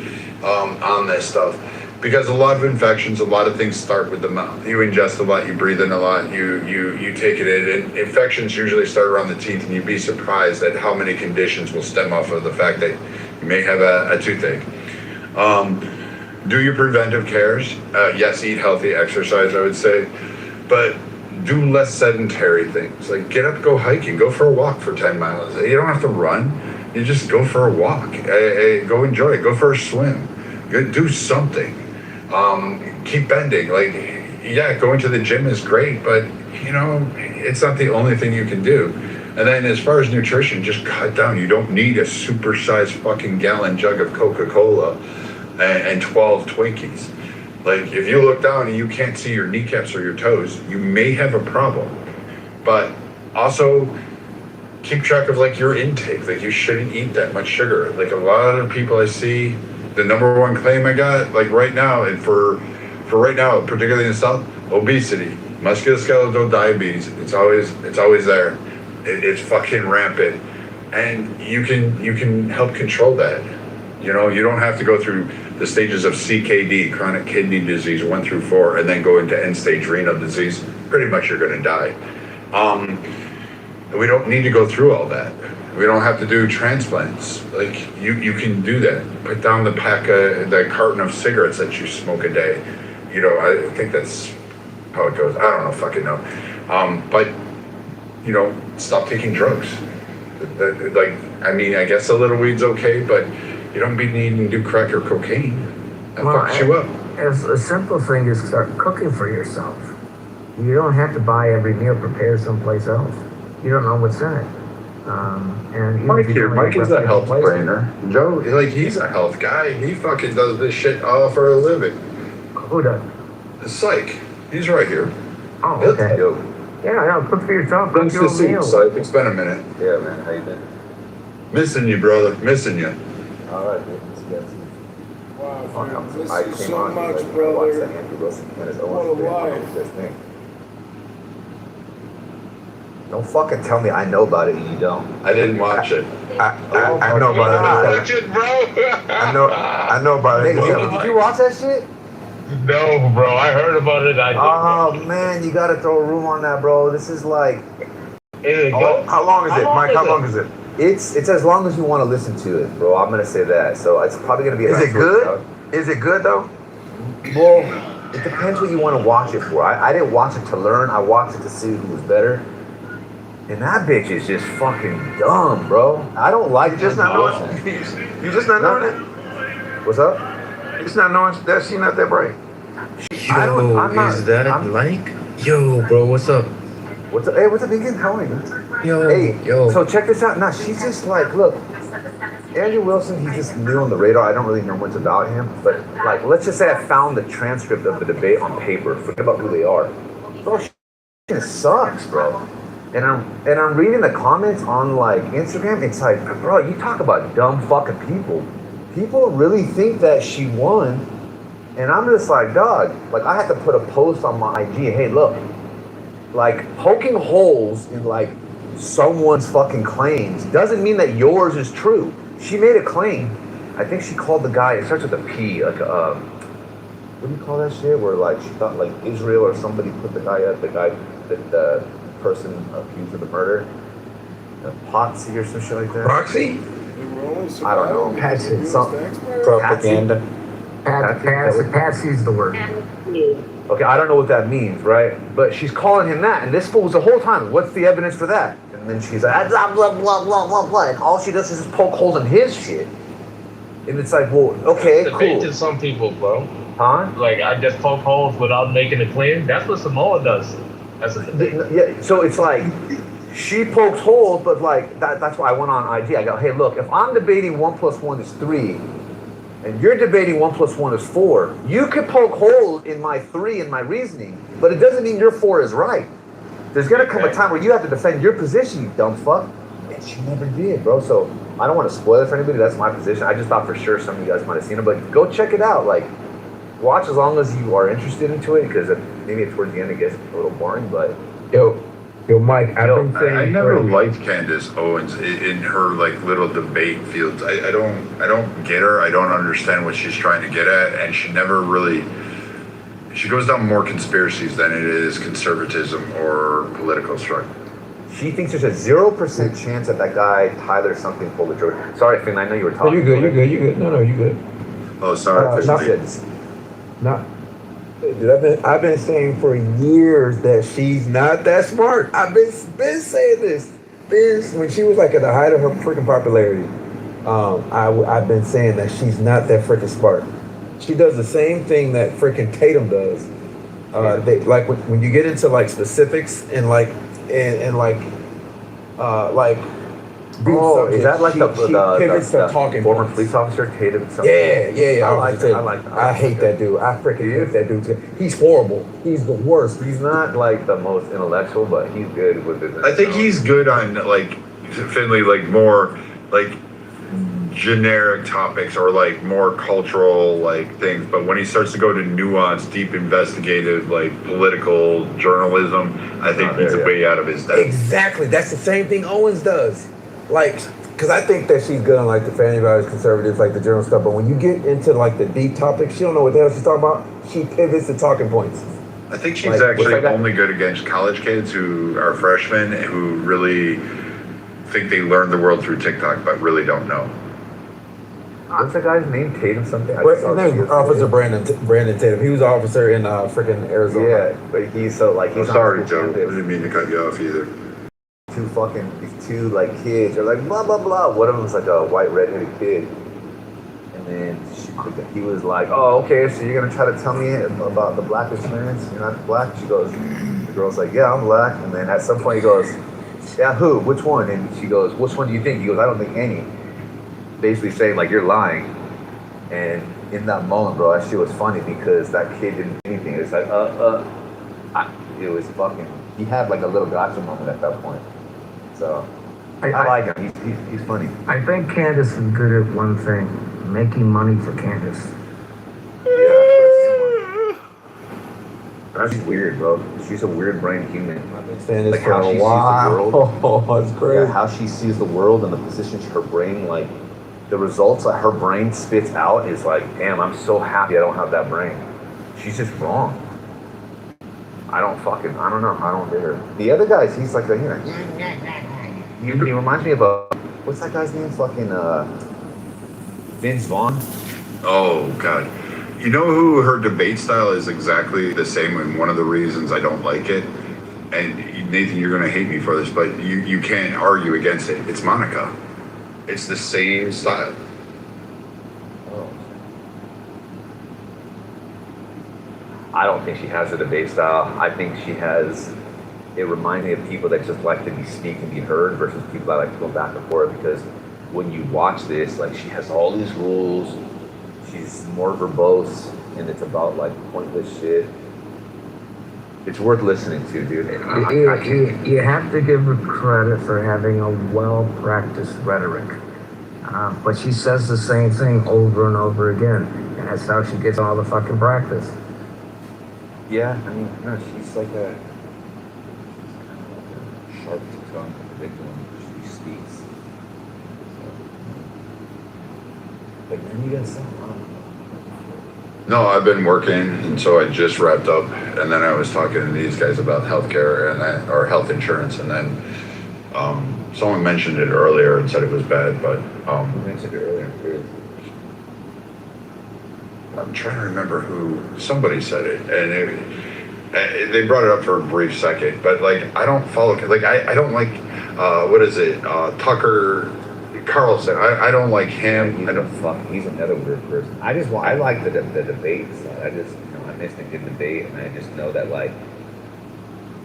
on this stuff. Because a lot of infections, a lot of things start with the mouth. You ingest a lot, you breathe in a lot, you take it in, and infections usually start around the teeth, and you'd be surprised at how many conditions will stem off of the fact that you may have a toothache. Do your preventive cares. Yes, eat healthy, exercise, I would say, but do less sedentary things. Like, get up, go hiking, go for a walk for 10 miles. You don't have to run. You just go for a walk. Go enjoy it. Go for a swim. Do something. Keep bending. Going to the gym is great, but it's not the only thing you can do. And then as far as nutrition, just cut down. You don't need a supersized fucking gallon jug of Coca-Cola and 12 Twinkies. Like, if you look down and you can't see your kneecaps or your toes, you may have a problem. But also, keep track of like your intake. Like, you shouldn't eat that much sugar. Like, a lot of people I see, the number one claim I got, like right now, and for right now, particularly in the South, obesity, musculoskeletal diabetes. It's always there. It's fucking rampant, and you can help control that. You know, you don't have to go through the stages of CKD, chronic kidney disease, 1 through 4, and then go into end-stage renal disease. Pretty much you're going to die. We don't need to go through all that. We don't have to do transplants. Like, you can do that. Put down the carton of cigarettes that you smoke a day. You know, I think that's how it goes. I don't know, fucking know. But, you know, stop taking drugs. Like, I mean, I guess a little weed's okay, but you don't be needing to do crack or cocaine. That fucks you up. A simple thing is start cooking for yourself. You don't have to buy every meal prepared someplace else. You don't know what's in it. And Mike is a health brainer. Joe, like, he's a health guy. He fucking does this shit all for a living. Who does? The psych. He's right here. Oh, okay. Yeah, cook for yourself. Cook Thanks your to see meal. psych. It's been a minute. Yeah, man. How you been? Missing you, brother. Missing you. All right, dude. Wow, man, this I is came so on much, like, I watched brother. that Andrew Wilson Candace What a Owens thing. life. This thing. Don't fucking tell me I know about it and you don't. I didn't watch it. I know about it. Watch it, bro. I know about it. Did you watch that shit? No, bro. I heard about it. Oh man, you gotta throw a room on that, bro. This is like, How long is it, Mike? How long is it? it's as long as you want to listen to it, bro. I'm gonna say that. So it's probably gonna be. Is it good? Is it good though? Well, it depends what you want to watch it for. I didn't watch it to learn. I watched it to see who was better. And that bitch is just fucking dumb, bro. I don't like You just not knowing. You just not knowing it. What's up? You just not knowing that she not that bright. Yo, bro, what's up? What's up? Hey, what's up, Deacon? How are you? Yo, Hey, yo. so check this out. Nah, she's just like, look, Andrew Wilson, he's just new on the radar. I don't really know much about him, but like, let's just say I found the transcript of the debate on paper. Forget about who they are. Bro, she sucks, bro. And I'm reading the comments on like Instagram. It's like, bro, you talk about dumb fucking people. People really think that she won, and I'm just like, dog. Like, I had to put a post on my IG. Hey, look, like poking holes in like someone's fucking claims doesn't mean that yours is true. She made a claim. I think she called the guy. It starts with a P. Like, what do you call that shit? Where like she thought like Israel or somebody put the guy up. The person accused of the murder, Potsy or some shit like that. Proxy? I don't know. Patsy. Propaganda. Patsy's the word. Okay, I don't know what that means, right? But she's calling him that, and this fool was the whole time. What's the evidence for that? And then she's like, blah blah blah blah blah blah, and all she does is just poke holes in his shit. And it's like, well, okay, Debate cool. to some people, bro. Huh? Like, I just poke holes without making a claim. That's what Samoa does. That's a debate. Yeah, so it's like she pokes holes, but like that's why I went on IG. I go, hey, look, if I'm debating 1 + 1 is 3, and you're debating 1 + 1 is 4, you could poke holes in my 3 and my reasoning, but it doesn't mean your 4 is right. There's gonna come a time where you have to defend your position, you dumb fuck. And she never did, bro. So I don't want to spoil it for anybody. That's my position. I just thought for sure some of you guys might have seen it, but go check it out. Like, watch as long as you are interested into it, because maybe towards the end it gets a little boring, but Yo, Mike, I've been saying I never liked Candace Owens in her like little debate fields. I don't get her. I don't understand what she's trying to get at, and she never really. She goes down more conspiracies than it is conservatism or political struggle. she thinks there's a 0% chance that guy Tyler something pulled the trigger. Sorry, Finn, I know you were talking. You good. No, you good. Oh, sorry. Not, dude, I've been saying for years that she's not that smart. I've been saying this. When she was like at the height of her freaking popularity, I've been saying that she's not that freaking smart. She does the same thing that freaking Tatum does. They like when you get into like specifics and like Oh, is that like she pivots the to talking former points. police officer, Tatum something? Yeah. I like that. I hate that dude. I freaking hate that dude too. He's horrible. He's the worst. He's not like the most intellectual, but he's good with it. I think he's good on like Finley, like more like generic topics or like more cultural like things. But when he starts to go to nuanced, deep investigative, like political journalism, I think he's way out of his depth. Exactly. That's the same thing Owens does. Like, because I think that she's good on like the family values, conservatives, like the general stuff. But when you get into like the deep topics, she don't know what the hell she's talking about. She pivots to talking points. I think she's actually only good against college kids who are freshmen and who really think they learned the world through TikTok, but really don't know. What's the guy's name? Tatum something? His name is Officer Brandon Tatum. He was an officer in freaking Arizona. Yeah, but he's so like he's I'm sorry, Joe. I didn't mean to cut you off either. These two like kids are like blah blah blah. One of them's like a white redheaded kid, and then he was like, "Oh, okay, so you're gonna try to tell me about the black experience? You're not black?" She goes, the girl's like, "Yeah, I'm black." And then at some point he goes, "Yeah, who? Which one?" And she goes, "Which one do you think?" He goes, "I don't think any." Basically saying like you're lying. And in that moment, bro, that shit was funny because that kid didn't do anything. It's like it was fucking. He had like a little gotcha moment at that point. So I like him. He's funny. I think Candace is good at one thing: making money for Candace. Yeah. That's weird, bro. She's a weird brain human. I've been saying this Like for how a she while. sees the world. Oh, it's crazy. Yeah, how she sees the world and the positions her brain, like the results that her brain spits out is like, damn, I'm so happy I don't have that brain. She's just wrong. I don't know. I don't get her. The other guys, he's like, he reminds me of what's that guy's name? Fucking Vince Vaughn. Oh God. You know who her debate style is exactly the same, and one of the reasons I don't like it, and Nathan, you're gonna hate me for this, but you can't argue against it. It's Monica. It's the same style. Oh. I don't think she has a debate style. I think she has. It reminds me of people that just like to be speak and be heard versus people that like to go back and forth. Because when you watch this, like she has all these rules. She's more verbose, and it's about like pointless shit. It's worth listening to, dude. You have to give her credit for having a well-practiced rhetoric. But she says the same thing over and over again. And that's how she gets all the fucking practice. Yeah, I mean, no, she's like a sharp tongue, big one. She speaks. But then you got some. No, I've been working, and so I just wrapped up, and then I was talking to these guys about healthcare or health insurance, and then someone mentioned it earlier and said it was bad, but You mentioned it earlier, too. I'm trying to remember who somebody said it, and they brought it up for a brief second, but like I don't follow, like I don't like what is it, Tucker Carlson. I don't like him. He's another weird person. I like the debates. I missed a good debate, and I just know that like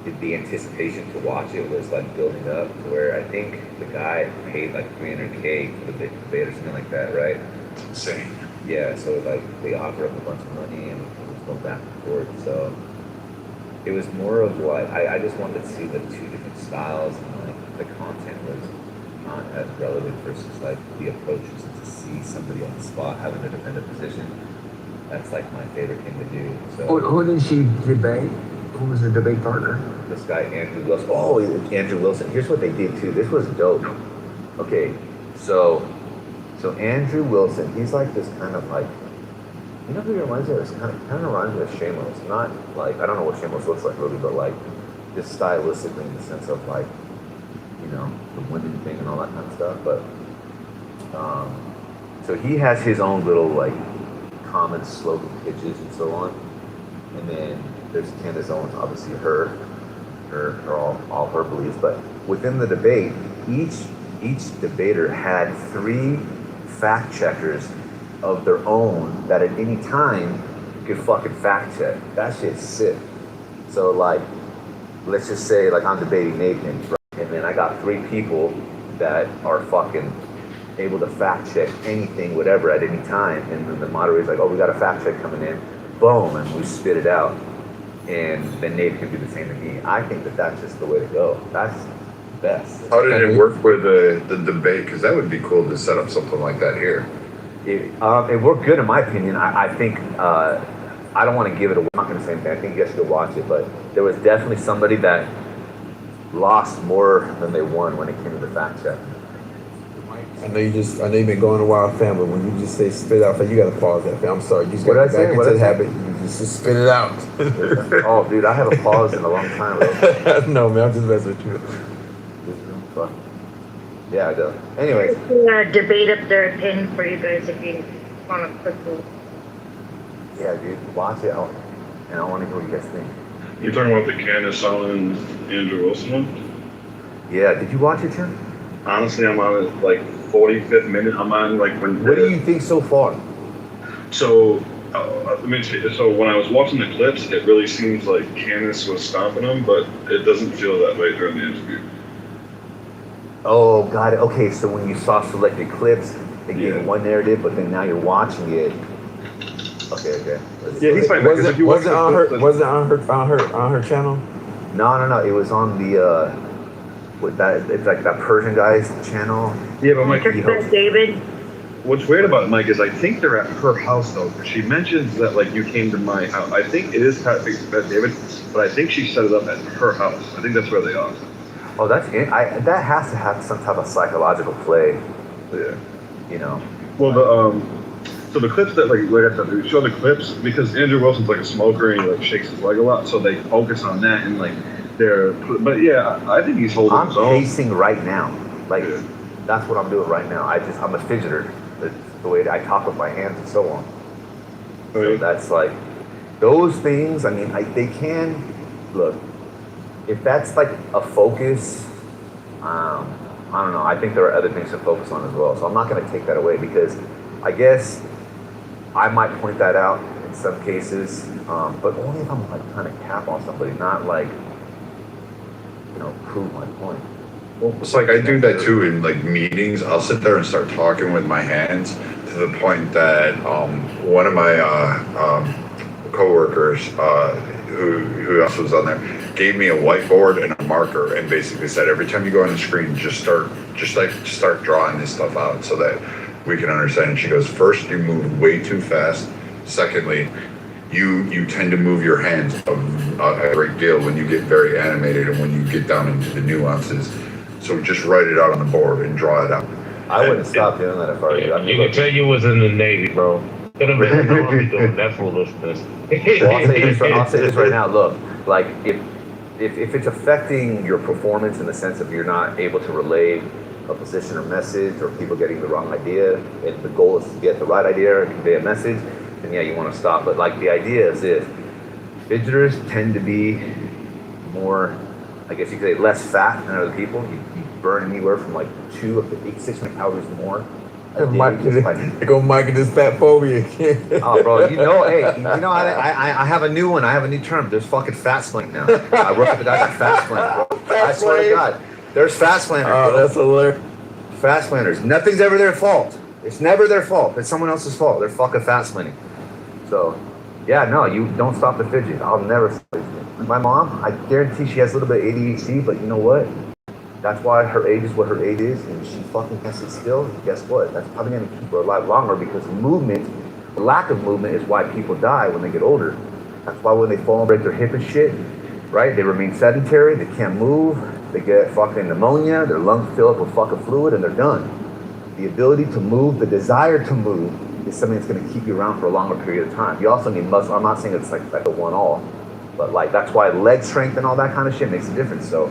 the anticipation to watch it was like building up to where I think the guy paid like $300K for the debate or something like that, right? It's insane. Yeah, so like they offer up a bunch of money and it was going back and forth. So it was more of like I just wanted to see the two different styles, and like the content was not as relevant versus like the approaches, to see somebody on the spot having to defend a position. That's like my favorite thing to do. So Who did she debate? Who was the debate partner? this guy Andrew Wilson. Oh, Andrew Wilson. Here's what they did too. This was dope. Okay, so Andrew Wilson, he's like this kind of like, you know who he reminds me of? This kind of reminds me of Shamos. Not like, I don't know what Shamos looks like really, but like just stylistically in the sense of like, you know, the women thing and all that kind of stuff. But so he has his own little like common slogan pitches and so on. And then there's Candace Owens, obviously her all her beliefs. But within the debate, each debater had 3 fact checkers of their own that at any time could fucking fact check. That shit's sick. So like, let's just say like I'm debating Nathan, right? And then I got 3 people that are fucking able to fact check anything, whatever, at any time. And then the moderator's like, oh, we got a fact check coming in. Boom, and we spit it out. And then Nate can do the same to me. I think that that's just the way to go. That's best. How did it work with the debate? Because that would be cool to set up something like that here. It worked good in my opinion. I think, I don't want to give it away. I'm not going to say anything. I think you guys should go watch it. But there was definitely somebody that lost more than they won when it came to the fact check. I know you've been going a while, family. When you just say spit out, you got to pause that. I'm sorry. You just got to get back into the habit. You just spit it out. Oh, dude, I haven't paused in a long time, bro. No, man, I'm just messing with you. Yeah, I do. Anyways. Debate up there pin for you guys if you want to quickly. Yeah, dude, watch it. And I want to hear what you guys think. You're talking about the Candace Allen and Andrew Wilson one? Yeah, did you watch it, Tim? Honestly, I'm on it like 45th minute. I'm on like when. What do you think so far? So, so when I was watching the clips, it really seems like Candace was stopping him, but it doesn't feel that way during the interview. Oh, got it. Okay, so when you saw selected clips, they gave one narrative, but then now you're watching it. Okay. Yeah, he's fine. Was it on her channel? No. It was on the with that. It's like that Persian guy's channel. Yeah, but Mike, David. What's weird about it, Mike, is I think they're at her house though. She mentions that like you came to my house. I think it is Pat David, but I think she set it up at her house. I think that's where they are. Oh, that's it. That has to have some type of psychological play. Yeah. You know. Well, so the clips that like they show the clips because Andrew Wilson's like a smoker and he like shakes his leg a lot, so they focus on that and like they're. But yeah, I think he's holding his own. I'm pacing right now. Like that's what I'm doing right now. I'm a fidgeter. It's the way I talk with my hands and so on. So that's like those things. I mean, they can look. If that's like a focus, I don't know. I think there are other things to focus on as well. So I'm not going to take that away because I guess I might point that out in some cases, but only if I'm like trying to cap on somebody, not like, prove my point. Well, it's like I do that too in like meetings. I'll sit there and start talking with my hands to the point that one of my coworkers who else was on there gave me a whiteboard and a marker and basically said every time you go on the screen just start drawing this stuff out so that we can understand. And she goes, first you move way too fast, secondly you tend to move your hands a great deal when you get very animated and when you get down into the nuances, so just write it out on the board and draw it out. I wouldn't stop doing that if I were you. You can tell you was in the Navy, bro. Could have been doing that foolishness. Well, I'll say this right now. Look, like if it's affecting your performance in the sense of you're not able to relay a position or message, or people getting the wrong idea, and the goal is to get the right idea and convey a message, then yeah, you want to stop. But like the idea is this: fidgeters tend to be more, I guess you could say, less fat than other people. You burn anywhere from like 2 up to 6 calories more. Mike and this fat phobia again. Oh, bro, I have a new one. I have a new term. There's fucking fat splaining now. I work with a guy that fat splaining, bro. I swear to God. There's fat splainers. Oh, that's hilarious. Fat splainers. Nothing's ever their fault. It's never their fault. It's someone else's fault. They're fucking fat splaining. So, yeah, no, you don't stop the fidget. I'll never stop the fidget. My mom, I guarantee she has a little bit of ADHD, but you know what? That's why her age is what her age is, and she fucking can't sit still. Guess what? That's probably going to keep her alive longer because the lack of movement is why people die when they get older. That's why when they fall and break their hip and shit, right? They remain sedentary, they can't move, they get fucking pneumonia, their lungs fill up with fucking fluid, and they're done. The ability to move, the desire to move, is something that's going to keep you around for a longer period of time. You also need muscle. I'm not saying it's like a one-all, but like that's why leg strength and all that kind of shit makes a difference. So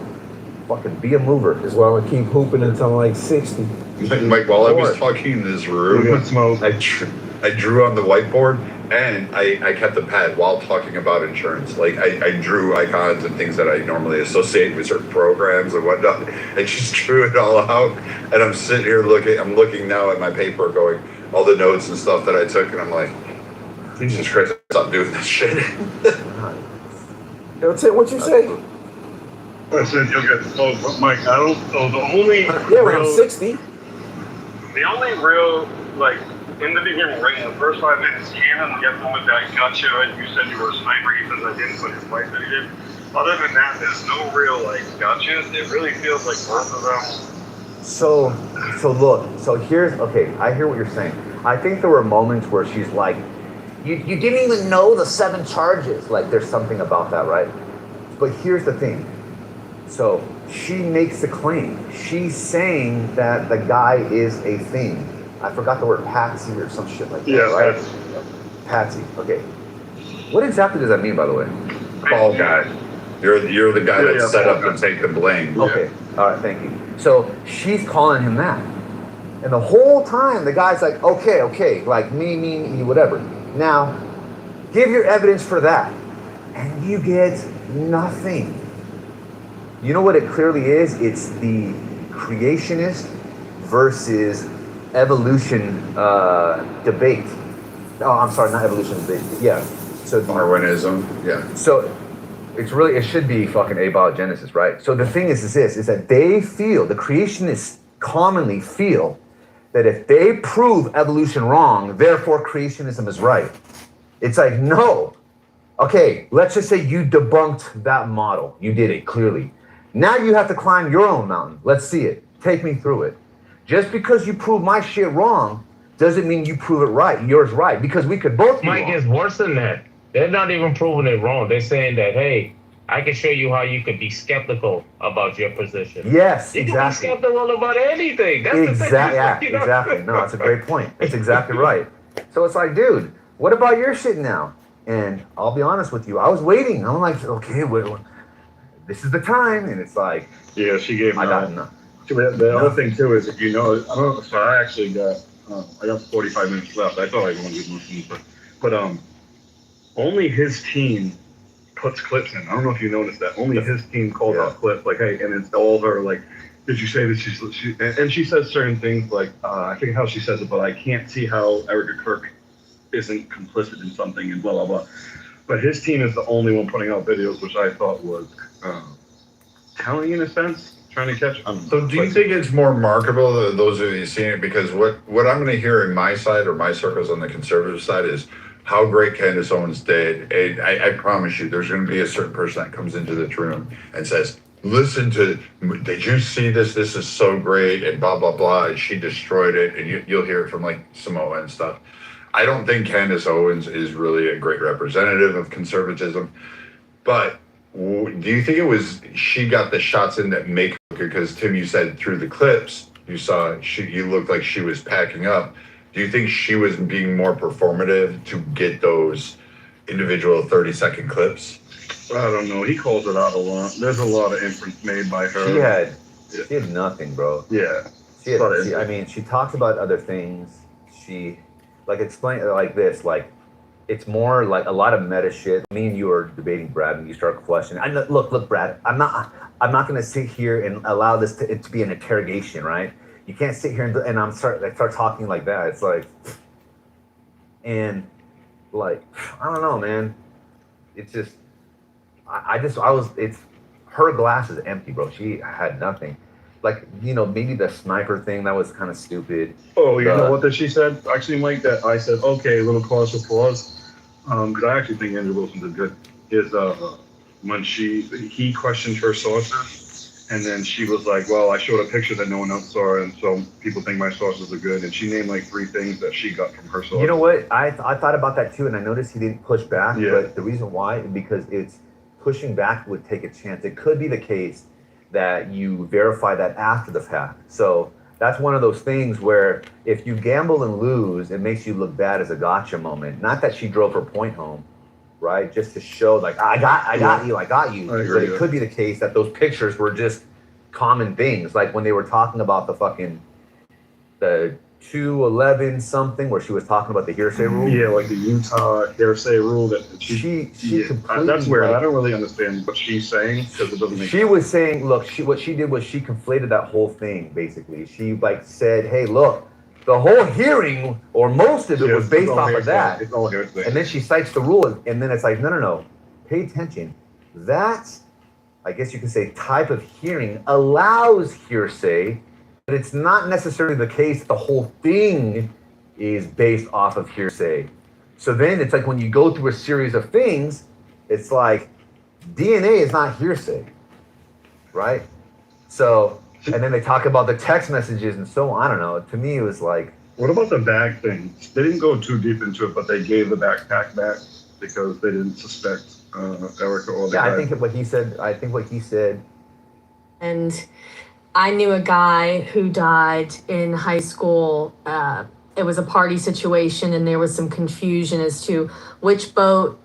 fucking be a mover. That's why I'm going to keep hooping until I'm like 60. Mike, while I was talking in this room, I drew on the whiteboard and I kept the pad while talking about insurance. Like I drew icons and things that I normally associate with certain programs and whatnot. I just drew it all out, and I'm sitting here looking now at my paper, going all the notes and stuff that I took, and I'm like, Jesus Christ, stop doing this shit. Yo, Tim, what you say? I said you'll get. Oh, Mike, I don't. So the only Yeah, when I'm 60. the only real like in the beginning, right in the first 5 minutes, Cannon gets him with that gotcha. You said you were a sniper. He says I didn't, but his wife said he did. Other than that, there's no real like gotchas. It really feels like both of them. So look. So here's okay. I hear what you're saying. I think there were moments where she's like, you didn't even know the 7 charges. Like there's something about that, right? But here's the thing. So she makes the claim. She's saying that the guy is a thing. I forgot the word patsy or some shit like that, right? Patsy. Okay. What exactly does that mean, by the way? Fall guy. You're the guy that's set up to take the blame. Okay. All right. Thank you. So she's calling him that, and the whole time the guy's like, okay, like me, whatever. Now, give your evidence for that, and you get nothing. You know what it clearly is? It's the creationist versus evolution debate. Oh, I'm sorry, not evolution debate. Yeah. So Darwinism. Yeah. So it's really, it should be fucking abiogenesis, right? So the thing is this, is that they feel, the creationists commonly feel that if they prove evolution wrong, therefore creationism is right. It's like, no. Okay, let's just say you debunked that model. You did it clearly. Now you have to climb your own mountain. Let's see it. Take me through it. Just because you prove my shit wrong doesn't mean you prove it right. Yours right. Because we could both be Mike, wrong. it's worse than that. They're not even proving it wrong. They're saying that, hey, I can show you how you could be skeptical about your position. Yes, You exactly. can be skeptical about anything. That's Exactly. the Yeah, thing. exactly. No, that's a great point. That's exactly right. So it's like, dude, what about your shit now? And I'll be honest with you, I was waiting. I'm like, okay, well, this is the time. And it's like, Yeah, she gave. I got enough. The other thing too is, if you know, I don't know. So I actually got. I got 45 minutes left. I thought I wanted to do more, but only his team puts clips in. I don't know if you noticed that. Only his team calls out clips like, hey, and it's all her like, did you say that she and she says certain things like, I forget how she says it, but I can't see how Erica Kirk isn't complicit in something and blah blah blah. But his team is the only one putting out videos, which I thought was telling in a sense, trying to catch. So do you think it's more marketable, those of you seeing it? Because what I'm going to hear in my side or my circles on the conservative side is how great Candace Owens did. And I promise you, there's going to be a certain person that comes into this room and says, listen to, did you see this? This is so great and blah, blah, blah. And she destroyed it. And you'll hear it from like Samoa and stuff. I don't think Candace Owens is really a great representative of conservatism. But do you think it was she got the shots in that make, because Tim, you said through the clips you saw you looked like she was packing up. Do you think she was being more performative to get those individual 30-second clips? I don't know. He calls it out a lot. There's a lot of inference made by her. She had nothing, bro. Yeah. She talks about other things. She explained it like this, like it's more like a lot of meta shit. Me and you are debating, Brad, and you start questioning. Look, Brad. I'm not going to sit here and allow this to be an interrogation, right? You can't sit here and start talking like that. It's like, and like, I don't know, man. It's just, it's her glass is empty, bro. She had nothing. Like, you know, maybe the sniper thing, that was kind of stupid. Oh, you know what that she said? Actually, Mike, that I said, okay, a little cause for pause. Because I actually think Andrew Wilson did good. Is when he questioned her sources, and then she was like, well, I showed a picture that no one else saw, and so people think my sources are good. And she named like 3 things that she got from her sources. You know what? I thought about that too, and I noticed he didn't push back. Yeah. But the reason why, because it's pushing back would take a chance. It could be the case that you verify that after the fact. So that's one of those things where if you gamble and lose, it makes you look bad as a gotcha moment. Not that she drove her point home, right? Just to show like, I got you. But it could be the case that those pictures were just common things. Like when they were talking about the 211 something where she was talking about the hearsay rule. Yeah, like the Utah hearsay rule that she completely, that's where I don't really understand what she's saying because it doesn't make sense. Was saying, look, what she did was she conflated that whole thing basically. She like said, hey, look, the whole hearing or most of it was based off of that. It's all hearsay. And then she cites the rule and then it's like, no. Pay attention. That's I guess you could say, type of hearing allows hearsay, but it's not necessarily the case. The whole thing is based off of hearsay. So then it's like when you go through a series of things, it's like DNA is not hearsay, right? So, and then they talk about the text messages and so on. I don't know. To me, it was like, What about the bag thing? They didn't go too deep into it, but they gave the backpack back because they didn't suspect Erica or the yeah, guy. I think what he said. And I knew a guy who died in high school. It was a party situation, and there was some confusion as to which boat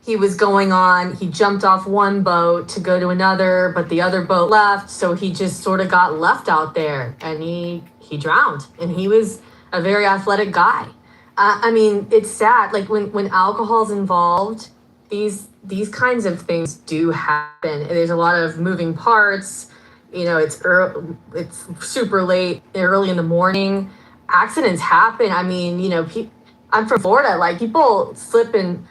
he was going on. He jumped off one boat to go to another, but the other boat left, so he just sort of got left out there, and he drowned. And he was a very athletic guy. I mean, it's sad. Like when alcohol's involved, these kinds of things do happen. There's a lot of moving parts. You know, it's super late, early in the morning. Accidents happen. I mean, you know, I'm from Florida. Like, people slip and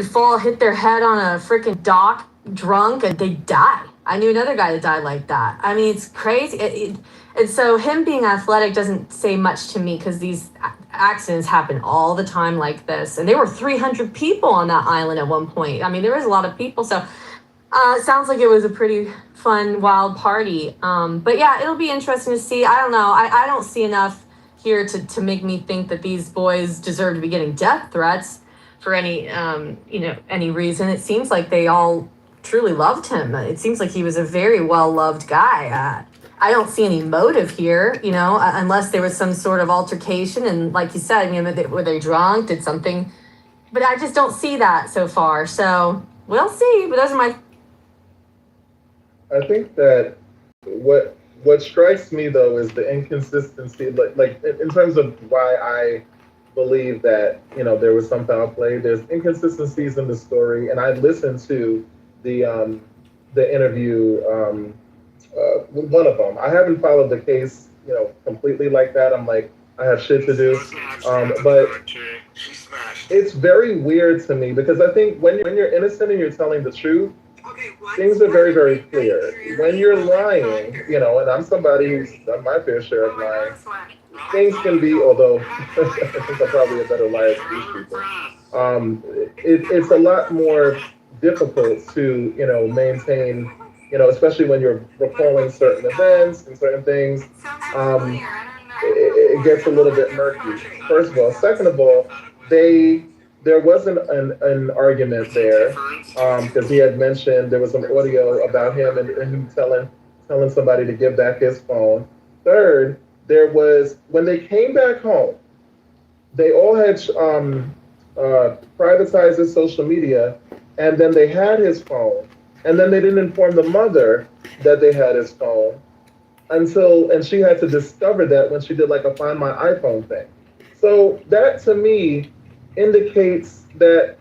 fall, hit their head on a freaking dock, drunk, and they die. I knew another guy that died like that. I mean, it's crazy. And so him being athletic doesn't say much to me, because these accidents happen all the time like this. And there were 300 people on that island at one point. I mean, there was a lot of people. So it sounds like it was a pretty fun, wild party. But yeah, it'll be interesting to see. I don't know. I don't see enough here to make me think that these boys deserve to be getting death threats for any any reason. It seems like they all truly loved him. It seems like he was a very well-loved guy. I don't see any motive here, you know, unless there was some sort of altercation. And like you said, you know, were they drunk? Did something? But I just don't see that so far. So we'll see. But those are my. I think that what strikes me though is the inconsistency, like in terms of why I believe that, you know, there was some foul play. There's inconsistencies in the story, and I listened to the interview. One of them. I haven't followed the case, you know, completely like that. I'm like, I have shit to do. But it's very weird to me, because I think when you're innocent and you're telling the truth, things are very, very clear. When you're lying, you know, and I'm somebody who's done my fair share of lying, things can be, although I think I'm probably a better liar than these people, it's a lot more difficult to, you know, maintain, you know, especially when you're recalling certain events and certain things. It gets a little bit murky, first of all. Second of all, there wasn't an argument there, because he had mentioned there was some audio about him and him telling somebody to give back his phone. Third, there was, when they came back home, they all had privatized his social media, and then they had his phone, and then they didn't inform the mother that they had his phone and she had to discover that when she did like a Find My iPhone thing. So that to me indicates that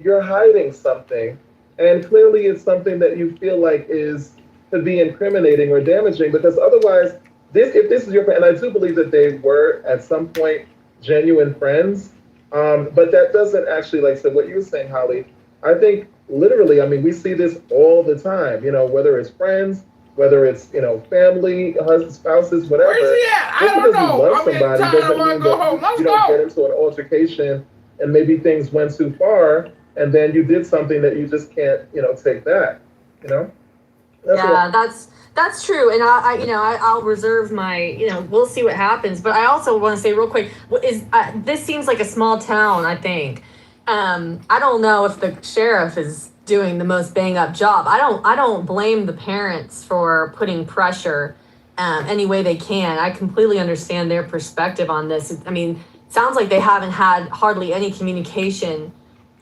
you're hiding something, and clearly it's something that you feel like could be incriminating or damaging, because otherwise, if this is your friend, and I do believe that they were at some point genuine friends, but that doesn't actually, like, so what you were saying, Holly, I think literally, I mean, we see this all the time, you know, whether it's friends, whether it's, you know, family, husbands, spouses, whatever. Just because you love somebody doesn't mean that you don't get into an altercation and maybe things went too far, and then you did something that you just can't, you know, take back, you know? That's true. And I'll reserve my, you know, we'll see what happens. But I also want to say real quick, this seems like a small town, I think. I don't know if the sheriff is doing the most bang up job. I don't blame the parents for putting pressure any way they can. I completely understand their perspective on this. I mean, it sounds like they haven't had hardly any communication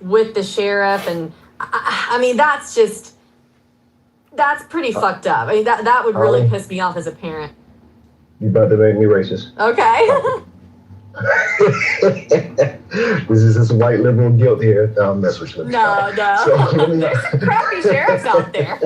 with the sheriff. And I mean, that's pretty fucked up. I mean, that would really piss me off as a parent. You about to make me racist. Okay. This is this white liberal guilt here. Mess with you. No. There's crappy sheriffs out there.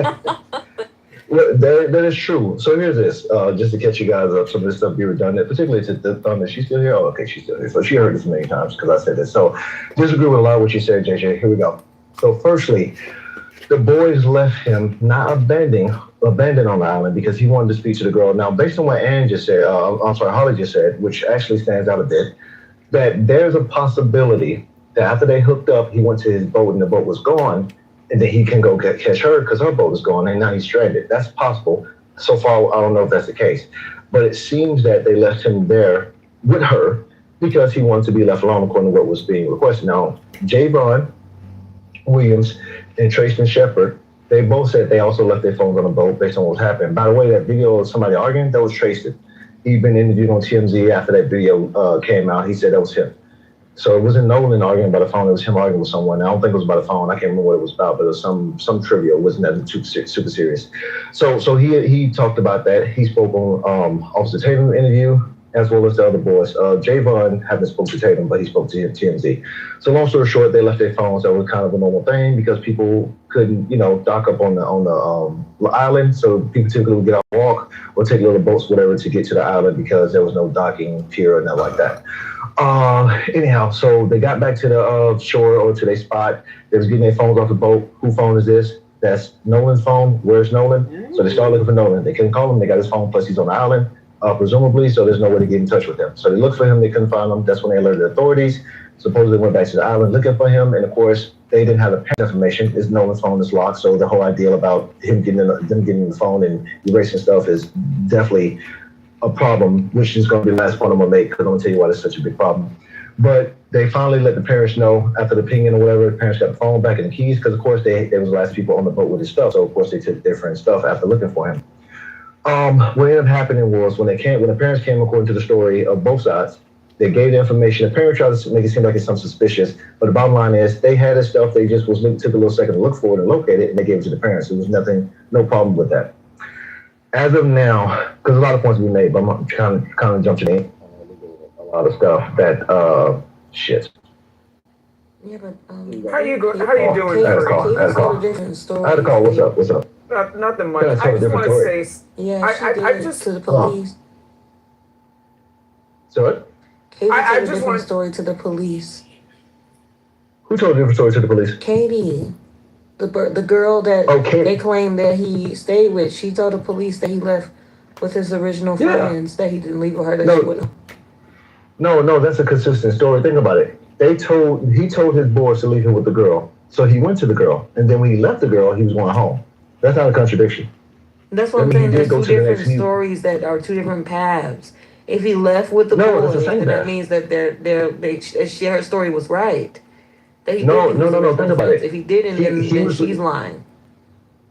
Well, that is true. So here's this, just to catch you guys up, some of this stuff be redundant, particularly to the Thunder. She's still here? Oh, okay, she's still here. So she heard this many times because I said this. So disagree with a lot of what you said, JJ. Here we go. So firstly, the boys left him not abandoned on the island because he wanted to speak to the girl. Now, based on what Ann just said, I'm sorry, Holly just said, which actually stands out a bit, that there's a possibility that after they hooked up, he went to his boat and the boat was gone, and then he can go catch her because her boat is gone and now he's stranded. That's possible. So far, I don't know if that's the case, but it seems that they left him there with her because he wanted to be left alone according to what was being requested. Now, Javon Williams and Traceman Shepard, they both said they also left their phones on the boat based on what was happening. By the way, that video of somebody arguing, that was Traceman. He'd been interviewed on TMZ after that video came out. He said that was him. So it wasn't Nolan arguing by the phone. It was him arguing with someone. I don't think it was by the phone. I can't remember what it was about, but it was some trivia. It wasn't that super serious. So he talked about that. He spoke on Officer Tatum's interview as well as the other boys. Javon hadn't spoke to Tatum, but he spoke to TMZ. So long story short, they left their phones. That was kind of a normal thing because people couldn't, dock up on the island. So people typically would get out and walk or take little boats, whatever, to get to the island because there was no docking pier or nothing like that. Anyhow, so they got back to the shore or to their spot. They was getting their phones off the boat. Whose phone is this? That's Nolan's phone. Where's Nolan? So they started looking for Nolan. They couldn't call him. They got his phone, plus he's on the island, presumably, so there's no way to get in touch with him. So they looked for him. They couldn't find him. That's when they alerted the authorities. Supposedly went back to the island looking for him. And of course, they didn't have the parent information. It's Nolan's phone is locked. So the whole idea about them getting the phone and erasing stuff is definitely a problem, which is going to be the last point I'm going to make because I'm going to tell you why it's such a big problem. But they finally let the parents know after the pinging or whatever. The parents got the phone back and the keys because, of course, they was the last people on the boat with his stuff. So, of course, they took their friend's stuff after looking for him. What ended up happening was when the parents came, according to the story of both sides, they gave the information. The parents tried to make it seem like it's something suspicious, but the bottom line is they had his stuff. They just took a little second to look for it and locate it, and they gave it to the parents. There was no problem with that. As of now, because a lot of points to be made, but I'm kind of jumping in a lot of stuff that shit. Yeah, but How you doing? I had a call. I had a call. What's up? Nothing much. I just want to say. Yeah, I just to the police. So what? Katie I told a just different want- story to the police. Who told a different story to the police? Katie, the girl that they claimed that he stayed with, she told the police that he left with his original friends, that he didn't leave with her, that she wouldn't. No, that's a consistent story. Think about it. He told his boys to leave him with the girl. So he went to the girl. And then when he left the girl, he was going home. That's not a contradiction. That's what I'm saying. There's two different stories that are two different paths. If he left with the boy, then that means that her story was right. That he No, did leave with his think about friends. it. If he didn't, then she's lying.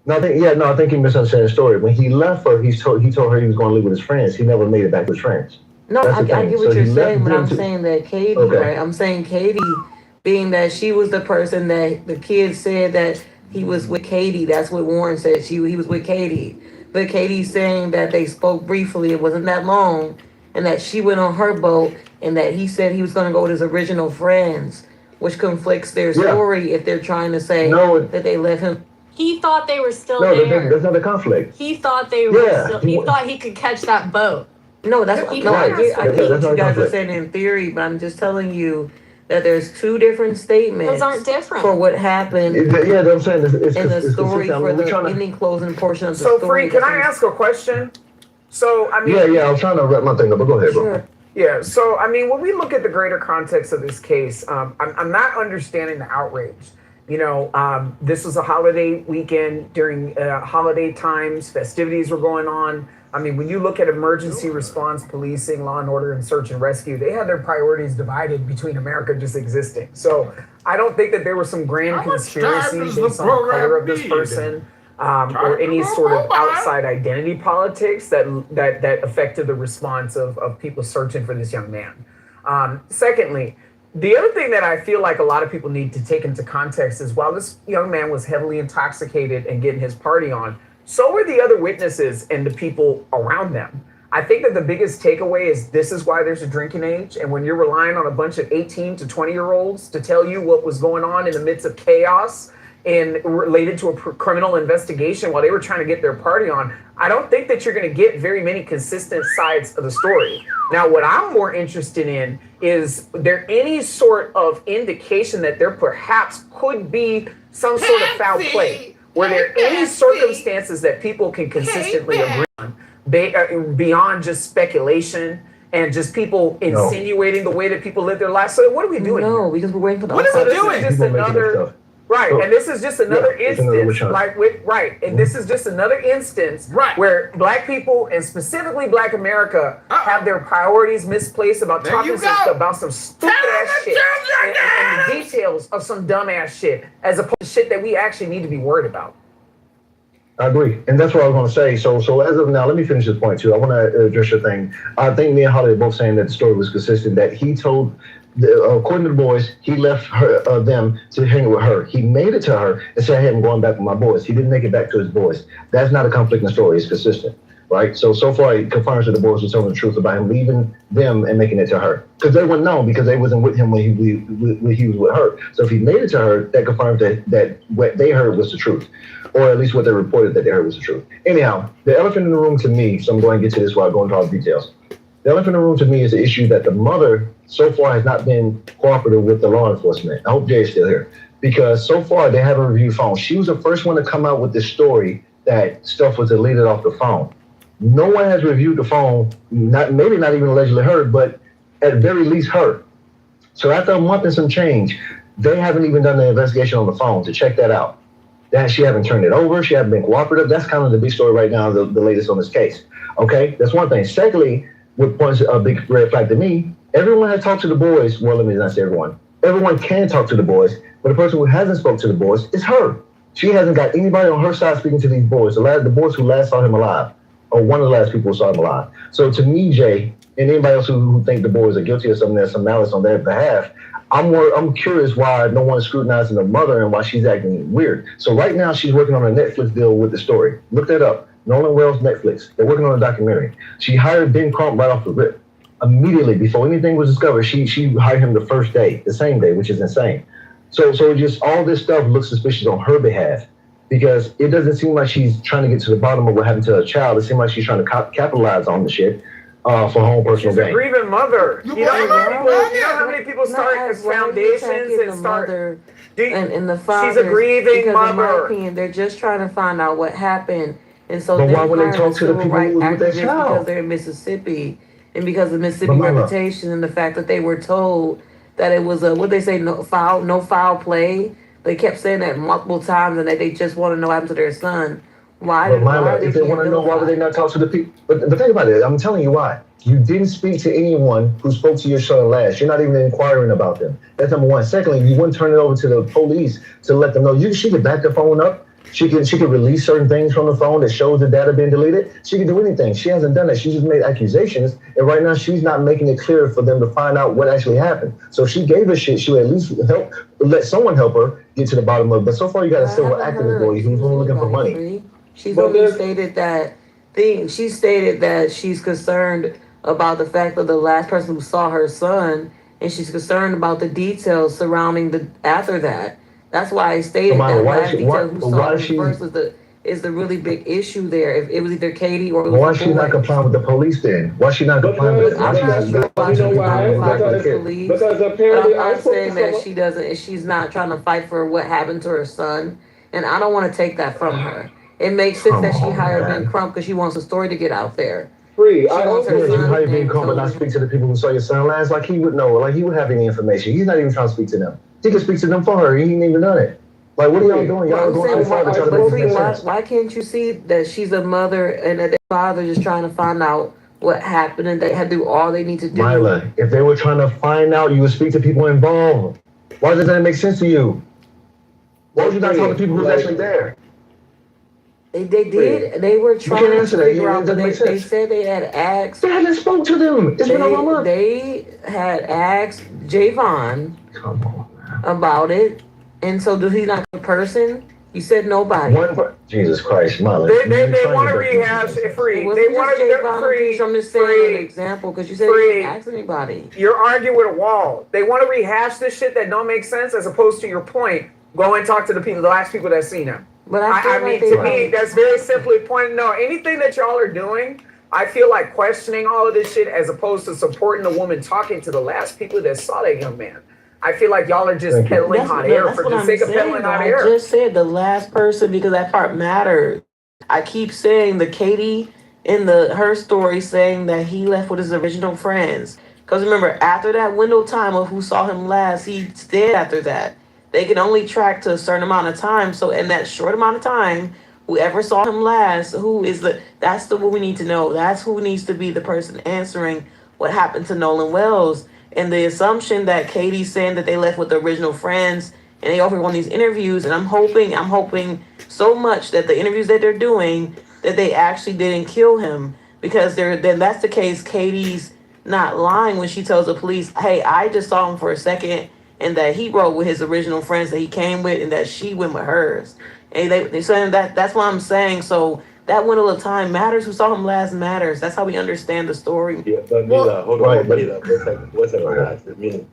No, I think he misunderstood the story. When he left her, he told her he was going to live with his friends. He never made it back with his friends. No, I get what you're saying, but I'm to- saying that Katie, Okay. right? I'm saying Katie, being that she was the person that the kids said that he was with Katie. That's what Warren said. He was with Katie. But Katie's saying that they spoke briefly. It wasn't that long. And that she went on her boat and that he said he was going to go with his original friends, which conflicts their story if they're trying to say that they let him. He thought they were still No, there. that's not a conflict. He thought they were Yeah. still, he thought he could catch that boat. No, that's He no. I could get what that's not you guys are conflict. saying in theory, but I'm just telling you that there's two different statements. Those aren't different. For what happened. Yeah, I'm saying it's in the story consistent. for We're the trying to- ending closing portion of the So, story. Free, can I ask a question? So, I mean. Yeah, I was trying to wrap my thing up, but go ahead, bro. Sure. Yeah, so I mean, when we look at the greater context of this case, I'm not understanding the outrage. This was a holiday weekend during holiday times, festivities were going on. I mean, when you look at emergency response, policing, law and order, and search and rescue, they had their priorities divided between America just existing. So I don't think that there was some grand conspiracy based on the color of this person. Or any sort of outside identity politics that affected the response of people searching for this young man. Secondly, the other thing that I feel like a lot of people need to take into context is while this young man was heavily intoxicated and getting his party on, so were the other witnesses and the people around them. I think that the biggest takeaway is this is why there's a drinking age. And when you're relying on a bunch of 18 to 20-year-olds to tell you what was going on in the midst of chaos and related to a criminal investigation while they were trying to get their party on, I don't think that you're going to get very many consistent sides of the story. Now, what I'm more interested in is there any sort of indication that there perhaps could be some sort of foul play? Were there any circumstances that people can consistently agree on beyond just speculation and just people insinuating the way that people live their lives? So what are we doing? No, because we're waiting for the. What is it doing? Just another. Right, and this is just another instance, and this is just another instance where Black people and specifically Black America have their priorities misplaced about talking about some stupid ass shit and the details of some dumb ass shit as opposed to shit that we actually need to be worried about. I agree, and that's what I was going to say. So as of now, let me finish this point too. I want to address your thing. I think me and Holly are both saying that the story was consistent. That he told, according to the boys, he left them to hang with her. He made it to her and said, "Hey, I'm going back with my boys." He didn't make it back to his boys. That's not a conflicting story. It's consistent, right? So far, it confirms that the boys were telling the truth about him leaving them and making it to her, because they wouldn't know because they wasn't with him when he was with her. So if he made it to her, that confirms that what they heard was the truth. Or at least what they reported that they heard was the truth. Anyhow, the elephant in the room to me, so I'm going to get to this while I go into all the details. The elephant in the room to me is the issue that the mother so far has not been cooperative with the law enforcement. I hope Jay is still here. Because so far they haven't reviewed phones. She was the first one to come out with this story that stuff was deleted off the phone. No one has reviewed the phone, maybe not even allegedly her, but at very least her. So after a month and some change, they haven't even done the investigation on the phone to check that out. That she haven't turned it over, she hasn't been cooperative. That's kind of the big story right now, the latest on this case. Okay, that's one thing. Secondly, what points a big red flag to me, everyone has talked to the boys. Well, let me not say everyone. Everyone can talk to the boys, but the person who hasn't spoke to the boys is her. She hasn't got anybody on her side speaking to these boys. The boys who last saw him alive, or one of the last people who saw him alive. So to me, Jay, and anybody else who think the boys are guilty of something, there's some malice on their behalf, I'm curious why no one is scrutinizing the mother and why she's acting weird. So right now she's working on a Netflix deal with the story. Look that up. Nolan Wells, Netflix. They're working on a documentary. She hired Ben Crump right off the rip. Immediately before anything was discovered, she hired him the first day, the same day, which is insane. So just all this stuff looks suspicious on her behalf because it doesn't seem like she's trying to get to the bottom of what happened to her child. It seems like she's trying to capitalize on the shit. For her own personal gain. She's a grieving mother. You know how many people start as foundations and start. And the fathers, she's a grieving because mother. In my opinion, they're just trying to find out what happened, and so but why would they talk to the people who was with their child? Because they're in Mississippi, and because of Mississippi reputation, and the fact that they were told that it was what they say, no foul play. They kept saying that multiple times, and that they just want to know what happened to their son. Why? But Myla, if they want to know, why would they not talk to the people? But think about it. I'm telling you why. You didn't speak to anyone who spoke to your son last. You're not even inquiring about them. That's number one. Secondly, you wouldn't turn it over to the police to let them know. She could back the phone up. She could release certain things from the phone that shows the data being deleted. She could do anything. She hasn't done that. She just made accusations, and right now she's not making it clear for them to find out what actually happened. So if she gave her shit, she would at least let someone help her get to the bottom of it. But so far, you got a civil activist boy who's only looking for money. She's only stated that thing. She stated that she's concerned about the fact that the last person who saw her son, and she's concerned about the details surrounding after that. That's why I stated that last detail who saw her first is the really big issue there. If it was either Katie or it was why is she not complying with the police then? Why is she not complying with the police? Because apparently I'm saying that she doesn't. She's not trying to fight for what happened to her son, and I don't want to take that from her. It makes sense that she hired Ben Crump because she wants the story to get out there. You hired Ben Crump but not speak to the people who saw your son last, like he would know, like he would have any information. He's not even trying to speak to them. He can speak to them for her. He ain't even done it. Like, what are y'all doing? Y'all are going too far to try to make sense. Why can't you see that she's a mother and that their father just trying to find out what happened and they had to do all they need to do? Myla, if they were trying to find out, you would speak to people involved. Why does that make sense to you? Why would you not talk to people who's actually there? They did. They were trying to figure out. They said they had asked. They hadn't spoke to them. It's been over a month. They had asked Javon about it, and so does he not a person? You said nobody. Jesus Christ, Molly. They want to rehash it free. They want to free. I'm just saying an example because you said you didn't ask anybody. You're arguing with a wall. They want to rehash this shit that don't make sense, as opposed to your point. Go and talk to the people, the last people that seen him. But I mean, to me, that's very simply pointing. No, anything that y'all are doing, I feel like questioning all of this shit as opposed to supporting the woman talking to the last people that saw that young man. I feel like y'all are just Thank you. peddling hot air That's for what the I'm sake of saying. peddling hot I air. just said the last person because that part matters. I keep saying the Katie in her story saying that he left with his original friends. Because remember, after that window time of who saw him last, he's dead after that. They can only track to a certain amount of time. So in that short amount of time, whoever saw him last, that's the what we need to know. That's who needs to be the person answering what happened to Nolan Wells. And the assumption that Katie's saying that they left with the original friends and they offer on these interviews, and I'm hoping so much that the interviews that they're doing that they actually didn't kill him, because then that's the case. Katie's not lying when she tells the police, "Hey, I just saw him for a second, and that he rode with his original friends that he came with, and that she went with hers." And they saying that's what I'm saying. So that window of time matters. Who saw him last matters. That's how we understand the story. Yeah, but Mila, hold on, Mila, one second, guys. I mean,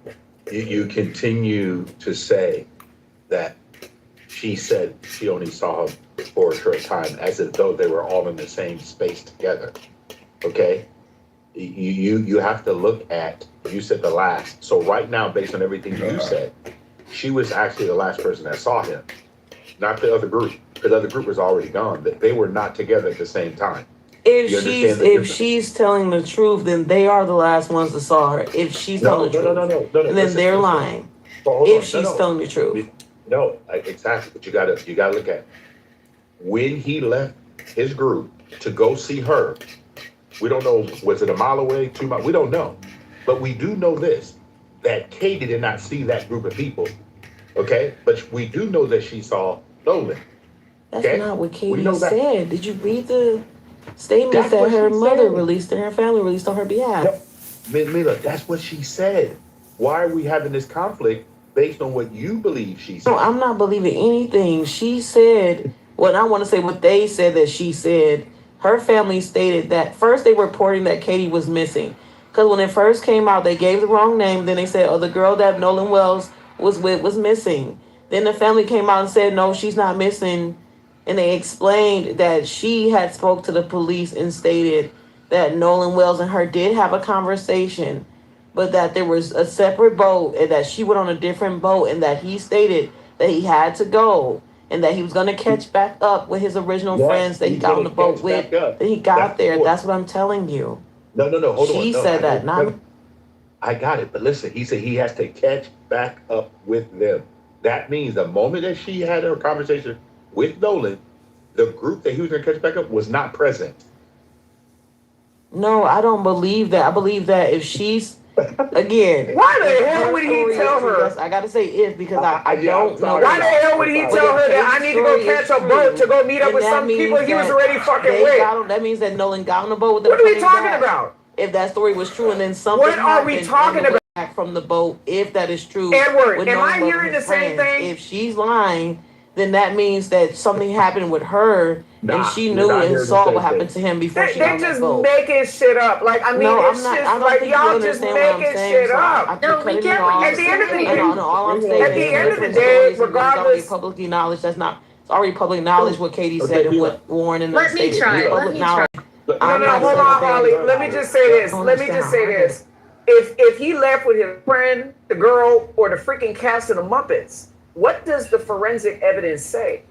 you continue to say that she said she only saw him for a short time, as if though they were all in the same space together. Okay? You have to look at, you said the last. So right now, based on everything you said, she was actually the last person that saw him, not the other group. Because the other group was already gone. They were not together at the same time. If she's telling the truth, then they are the last ones that saw her. If she's telling the truth, then listen, they're lying. If she's telling the truth. No, exactly. But you gotta look at it. When he left his group to go see her, we don't know, was it a mile away, 2 miles? We don't know. But we do know this, that Katie did not see that group of people. Okay? But we do know that she saw Nolan. That's Okay? not what We Katie know that. said. Did you read the statements That's that what her she mother said. released and her family released on her behalf? Mila, that's what she said. Why are we having this conflict based on what you believe she said? No, I'm not believing anything. She said, well, I want to say what they said that she said. Her family stated that first they were reporting that Katie was missing. Because when it first came out, they gave the wrong name. Then they said, oh, the girl that Nolan Wells was with was missing. Then the family came out and said, no, she's not missing. And they explained that she had spoke to the police and stated that Nolan Wells and her did have a conversation, but that there was a separate boat and that she went on a different boat, and that he stated that he had to go and that he was going to catch back up with his original friends that he got on the boat with. That he got there. That's what I'm telling you. No, hold on. She No, said that, not. I got it. But listen, he said he has to catch back up with them. That means the moment that she had her conversation with Nolan, the group that he was going to catch back up was not present. No, I don't believe that. I believe that if she's, again. Why the hell would he tell her? Yes, I got to say if, because I don't know. Why the hell would he tell her that I need to go catch a boat to go meet up with some people he was already fucking with? That means that Nolan got on the boat with them. What are we talking about? If that story was true, and then something What are we talking about? Back from the boat, if that is true. Edward, am I hearing the same thing? If she's lying, then that means that something happened with her, and she knew and saw what happened to him before she got on They're the just boat. making shit up. Like, I mean, No, it's I'm not. just I don't like think y'all you just understand what I'm making saying. shit So up. No, we get what At the end of the day, all I'm saying at the is end of the different day, stories, and it's already regardless. publicly knowledge. It's already public knowledge what Katie said and what Warren and them Let me stated. try. It's Let public me knowledge. No, I'm not hold on, Holly. understanding. Let me just say this. I don't Let me just say understand this. If he left with his friend, the girl, or the freaking cast of the Muppets, what does the forensic evidence say?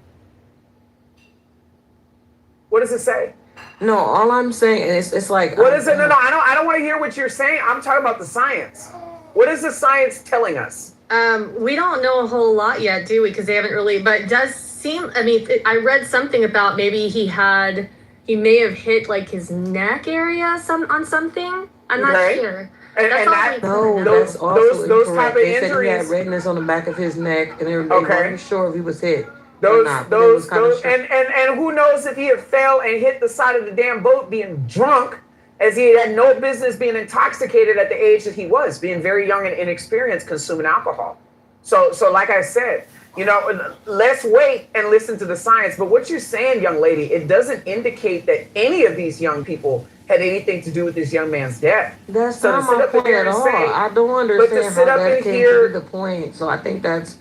What does it say? No, all I'm saying is it's like. What is it? No, I don't want to hear what you're saying. I'm talking about the science. What is the science telling us? We don't know a whole lot yet, do we? Because they haven't really, but it does seem, I mean, I read something about maybe he may have hit like his neck area on something. I'm not sure. That's also those incorrect. type of They said he injuries. had redness on the back of his neck, and they Okay. weren't sure if he was hit. Those, kinda and who knows if he had fell and hit the side of the damn boat being drunk, as he had no business being intoxicated at the age that he was, being very young and inexperienced, consuming alcohol. So like I said, let's wait and listen to the science. But what you're saying, young lady, it doesn't indicate that any of these young people had anything to do with this young man's death. That's So to not sit my up in point here at and all. say- I don't But to understand sit how up that in came here- to be the point. So I think that's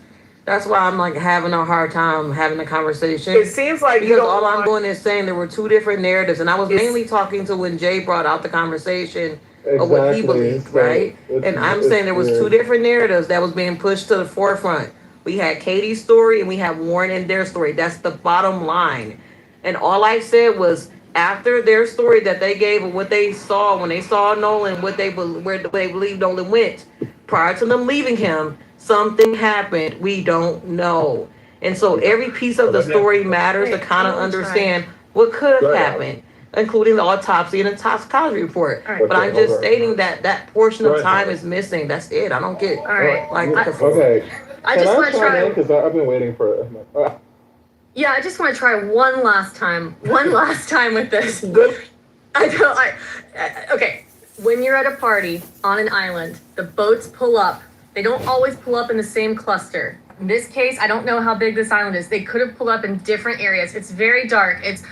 why I'm like having a hard time having a conversation. It seems like you because don't all I'm want- doing is saying there were two different narratives, and I was mainly talking to when Jay brought out the conversation of what he Exactly. believed, So right? And I'm saying there was two different narratives that was being pushed to the forefront. We had Katie's story and we had Warren and their story. That's the bottom line. And all I said was after their story that they gave of what they saw when they saw Nolan, where they believe Nolan went, prior to them leaving him, something happened. We don't know. And so every piece of the story matters to kind of understand what could have happened, including the autopsy and the toxicology report. Right. But I'm just stating that that portion of time is missing. That's it. I don't get All right. like Okay. I just want to try. because I've been waiting for. Yeah, I just want to try one last time with this. Good. Okay. When you're at a party on an island, the boats pull up. They don't always pull up in the same cluster. In this case, I don't know how big this island is. They could have pulled up in different areas. It's very dark. It's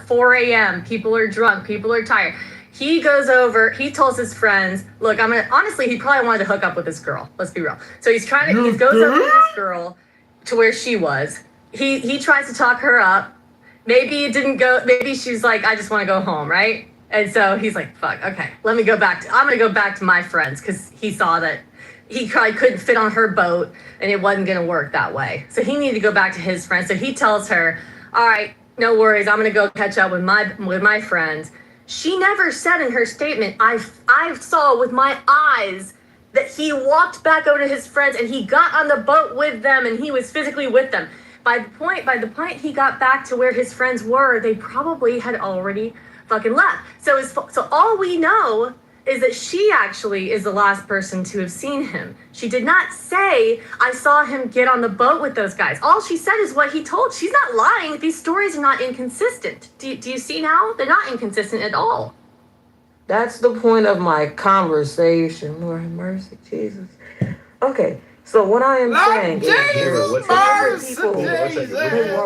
4 a.m. People are drunk. People are tired. He goes over, he tells his friends, look, honestly, he probably wanted to hook up with this girl. Let's be real. So he goes up with this girl to where she was. He tries to talk her up. Maybe it didn't go, maybe she's like, I just want to go home, right? And so he's like, fuck, okay, I'm going to go back to my friends, because he saw that he probably couldn't fit on her boat and it wasn't going to work that way. So he needed to go back to his friends. So he tells her, all right, no worries, I'm going to go catch up with my friends. She never said in her statement, I saw with my eyes that he walked back over to his friends and he got on the boat with them and he was physically with them. By the point he got back to where his friends were, they probably had already fucking left. So all we know is that she actually is the last person to have seen him. She did not say, I saw him get on the boat with those guys. All she said is what he told. She's not lying. These stories are not inconsistent. Do you see now? They're not inconsistent at all. That's the point of my conversation. Lord have mercy, Jesus. Okay, so what I am saying is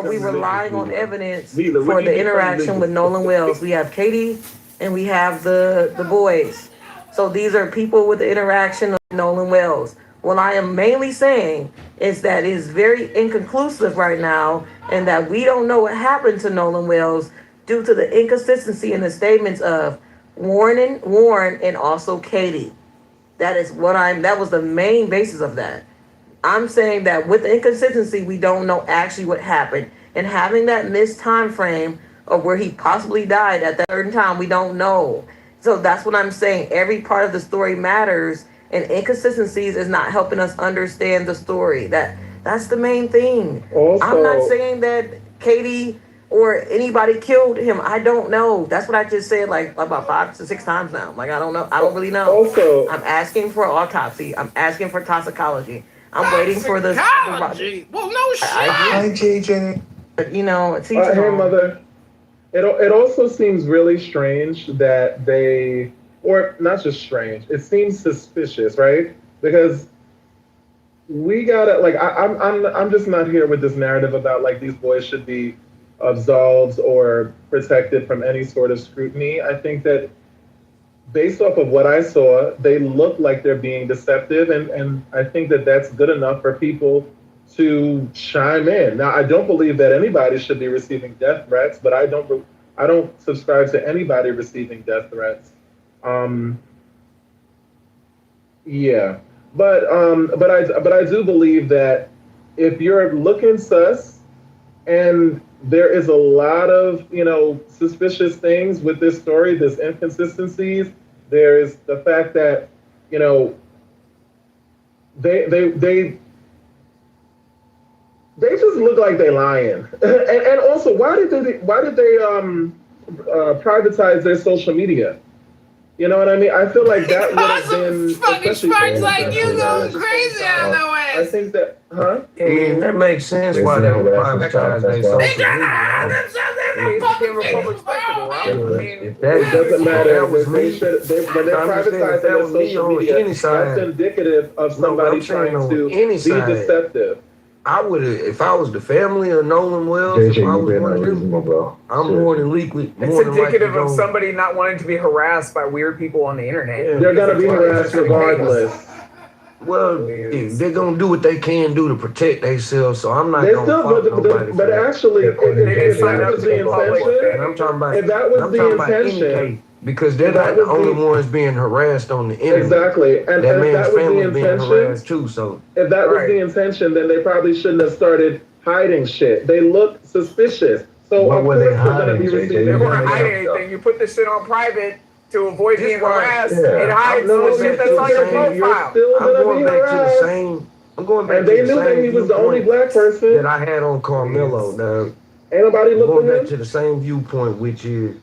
we relying on evidence for the interaction with Nolan Wells. We have Katie and we have the boys. So these are people with the interaction of Nolan Wells. What I am mainly saying is that it's very inconclusive right now and that we don't know what happened to Nolan Wells due to the inconsistency in the statements of Warren and also Katie. That was the main basis of that. I'm saying that with the inconsistency, we don't know actually what happened. And having that missed time frame of where he possibly died at that certain time, we don't know. So that's what I'm saying. Every part of the story matters, and inconsistencies is not helping us understand the story. That's the main thing. Also, I'm not saying that Katie or anybody killed him. I don't know. That's what I just said like about 5 to 6 times now. Like I don't know. I don't really know. Also, I'm asking for autopsy. I'm asking for toxicology. I'm waiting for the Well, no shit. Hi, JJ. you know, it's hey, mother. It also seems really strange that they, or not just strange, it seems suspicious, right? Because we gotta I'm just not here with this narrative about like these boys should be absolved or protected from any sort of scrutiny. I think that based off of what I saw, they look like they're being deceptive, and I think that that's good enough for people to chime in. Now, I don't believe that anybody should be receiving death threats, but I don't subscribe to anybody receiving death threats. Yeah, but I do believe that if you're looking sus, and there is a lot of suspicious things with this story, there's inconsistencies. There is the fact that they just look like they lying. And also, why did they privatize their social media? You know what I mean? I feel like that would have been fucking sparks like you going crazy out the way. I think that, huh? I mean, that makes sense why they would privatize their social They trying to media. hide themselves in the public figures, bro. It doesn't matter. When they privatize their social media, that's indicative of somebody trying to be deceptive. I would have, if I was the family of Nolan Wells, JJ, if I was you been one of them, unreasonable, bro. I'm more than likely. It's indicative of somebody not wanting to be harassed by weird people on the internet. Yeah. They're gonna be harassed regardless. Well, they're gonna do what they can do to protect themselves. So I'm not gonna fuck nobody. But actually, if They didn't sign that up was to the be public. intention, I'm talking about. if that was I'm the talking about any intention, case. Because they're not the only ones being harassed on the internet. Exactly. And that if man's that was the family being intention, harassed too. So if that was the intention, then they probably shouldn't have started hiding shit. They look suspicious. So What of were course they they're gonna hiding, be JJ? receiving. They weren't hiding anything. You put this shit on private to avoid being harassed. It hides the shit that's on your profile. Still I'm gonna going be back to the harassed. same. I'm going back And to they the knew that same he was the only viewpoint black person that I had on Carmelo. Now, Ain't nobody I'm looking going at back him. to the same viewpoint, which is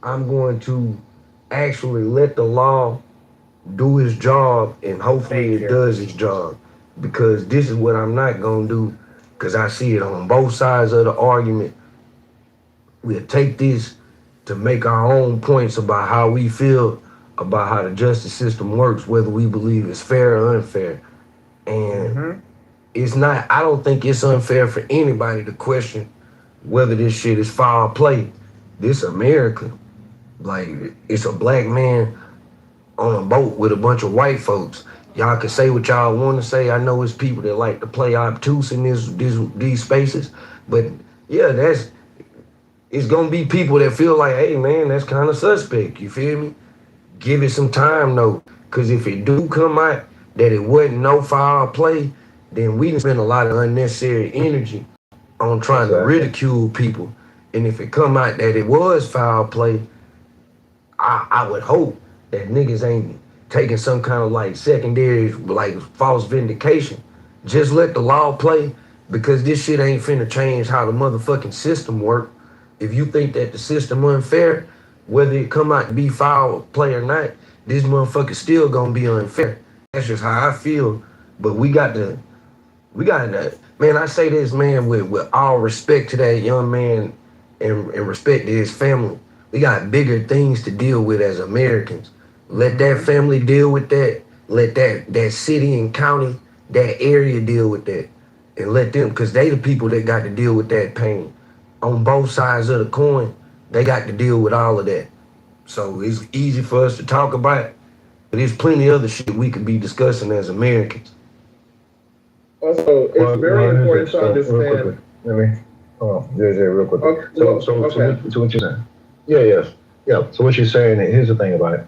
I'm going to actually let the law do his job, and hopefully it does its job. Because this is what I'm not gonna do, because I see it on both sides of the argument. We'll take this to make our own points about how we feel about how the justice system works, whether we believe it's fair or unfair. And it's not, I don't think it's unfair for anybody to question whether this shit is foul play. This America. Like, it's a black man on a boat with a bunch of white folks. Y'all can say what y'all want to say. I know it's people that like to play obtuse in these spaces, but yeah, it's gonna be people that feel like, hey man, that's kind of suspect. You feel me? Give it some time though, cause if it do come out that it wasn't no foul play, then we spend a lot of unnecessary energy on trying to ridicule people. And if it come out that it was foul play, I would hope that niggas ain't taking some kind of like secondary, like false vindication. Just let the law play, because this shit ain't finna change how the motherfucking system work. If you think that the system unfair, whether it come out to be foul play or not, this motherfucker still gonna be unfair. That's just how I feel. But we got to, man, I say this, man, with all respect to that young man and respect to his family. We got bigger things to deal with as Americans. Let that family deal with that. Let that city and county, that area deal with that. And let them, because they the people that got to deal with that pain. On both sides of the coin, they got to deal with all of that. So it's easy for us to talk about, but there's plenty of other shit we could be discussing as Americans. Also, it's very important to understand. Let me, JJ, real quick. Okay, So what you're saying? Yeah. So what you're saying, here's the thing about it.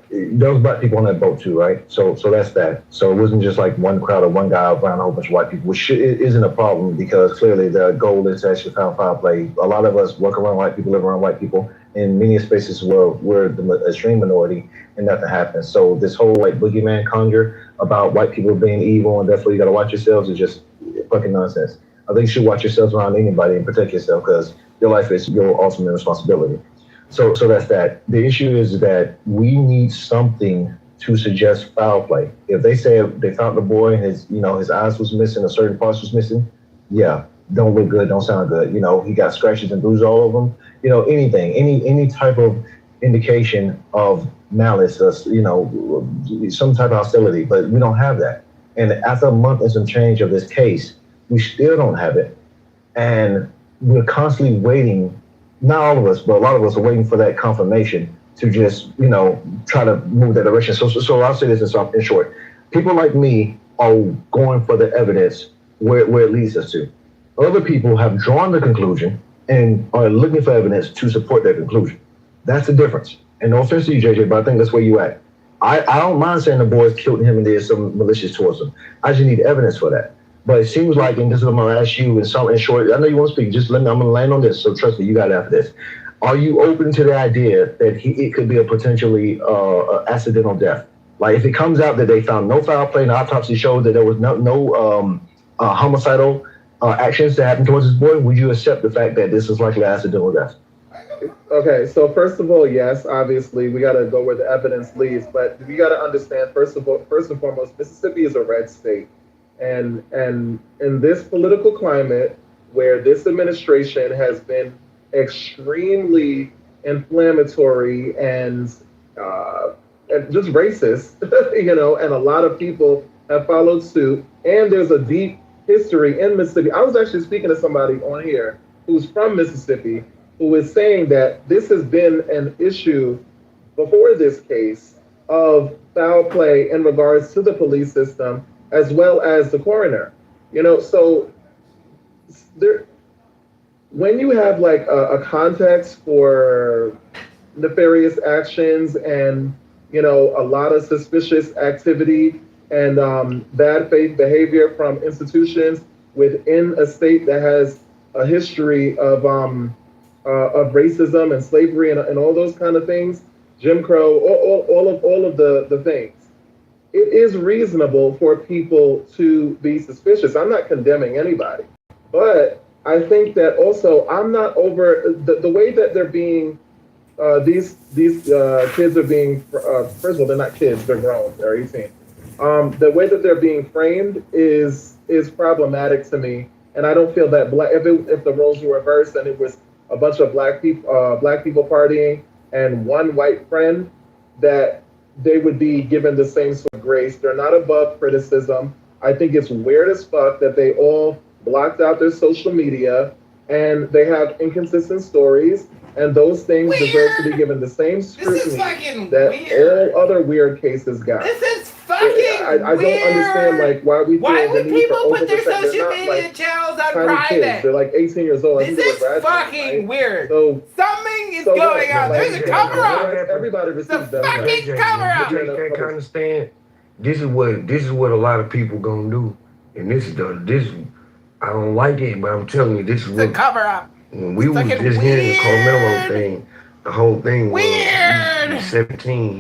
There was black people on that boat too, right? So that's that. So it wasn't just like one crowd or one guy around a whole bunch of white people, which isn't a problem, because clearly the goal is to actually find foul play. A lot of us work around white people, live around white people. In many spaces where we're the extreme minority and nothing happens. So this whole like boogeyman conjure about white people being evil and that's why you gotta watch yourselves is just fucking nonsense. I think you should watch yourselves around anybody and protect yourself, because your life is your ultimate responsibility. So that's that. The issue is that we need something to suggest foul play. If they say they found the boy and his eyes was missing, or certain parts was missing, yeah, don't look good, don't sound good. He got scratches and bruises all over him. Anything, any type of indication of malice, some type of hostility, but we don't have that. And after a month and some change of this case, we still don't have it. And we're constantly waiting. Not all of us, but a lot of us are waiting for that confirmation to just, try to move that direction. So I'll say this in short. People like me are going for the evidence where it leads us to. Other people have drawn the conclusion and are looking for evidence to support their conclusion. That's the difference. And no offense to you, JJ, but I think that's where you at. I don't mind saying the boys killed him and there's some malicious towards him. I just need evidence for that. But it seems like, and this is what I'm gonna ask you in short, I know you want to speak, just let me, I'm gonna land on this, so trust me, you got it after this. Are you open to the idea that it could be a potentially accidental death? Like if it comes out that they found no foul play and the autopsy showed that there was no homicidal actions that happened towards this boy, would you accept the fact that this is likely accidental death? Okay, so first of all, yes, obviously we got to go where the evidence leads, but we got to understand first and foremost, Mississippi is a red state, and in this political climate where this administration has been extremely inflammatory and just racist, and a lot of people have followed suit, and there's a deep history in Mississippi. I was actually speaking to somebody on here who's from Mississippi, who is saying that this has been an issue before this case of foul play in regards to the police system as well as the coroner. So there, when you have like a context for nefarious actions and, you know, a lot of suspicious activity and bad faith behavior from institutions within a state that has a history of racism and slavery and all those kind of things, Jim Crow, all of the things. It is reasonable for people to be suspicious. I'm not condemning anybody, but I think that also I'm not over the way that they're being. These kids are being. First of all, they're not kids; they're grown. They're 18. The way that they're being framed is problematic to me, and I don't feel that if the roles were reversed and it was a bunch of black people partying and one white friend, that they would be given the same sort of grace. They're not above criticism. I think it's weird as fuck that they all blocked out their social media and they have inconsistent stories, and those things deserve to be given the same scrutiny that all other weird cases got. This is fucking I don't understand like why we Why feel would the need people for put their oversight. They're social not, media like, channels on tiny kids. private? They're like 18 years old. This is fucking weird. So something is so going on. like, There's a cover up. Everybody receives that. Fucking cover up. You can't understand. This is what a lot of people gonna do, and this I don't like it, but I'm telling you, this is The what cover up. when we was just hearing the Carmelo thing, the whole thing was we was 17.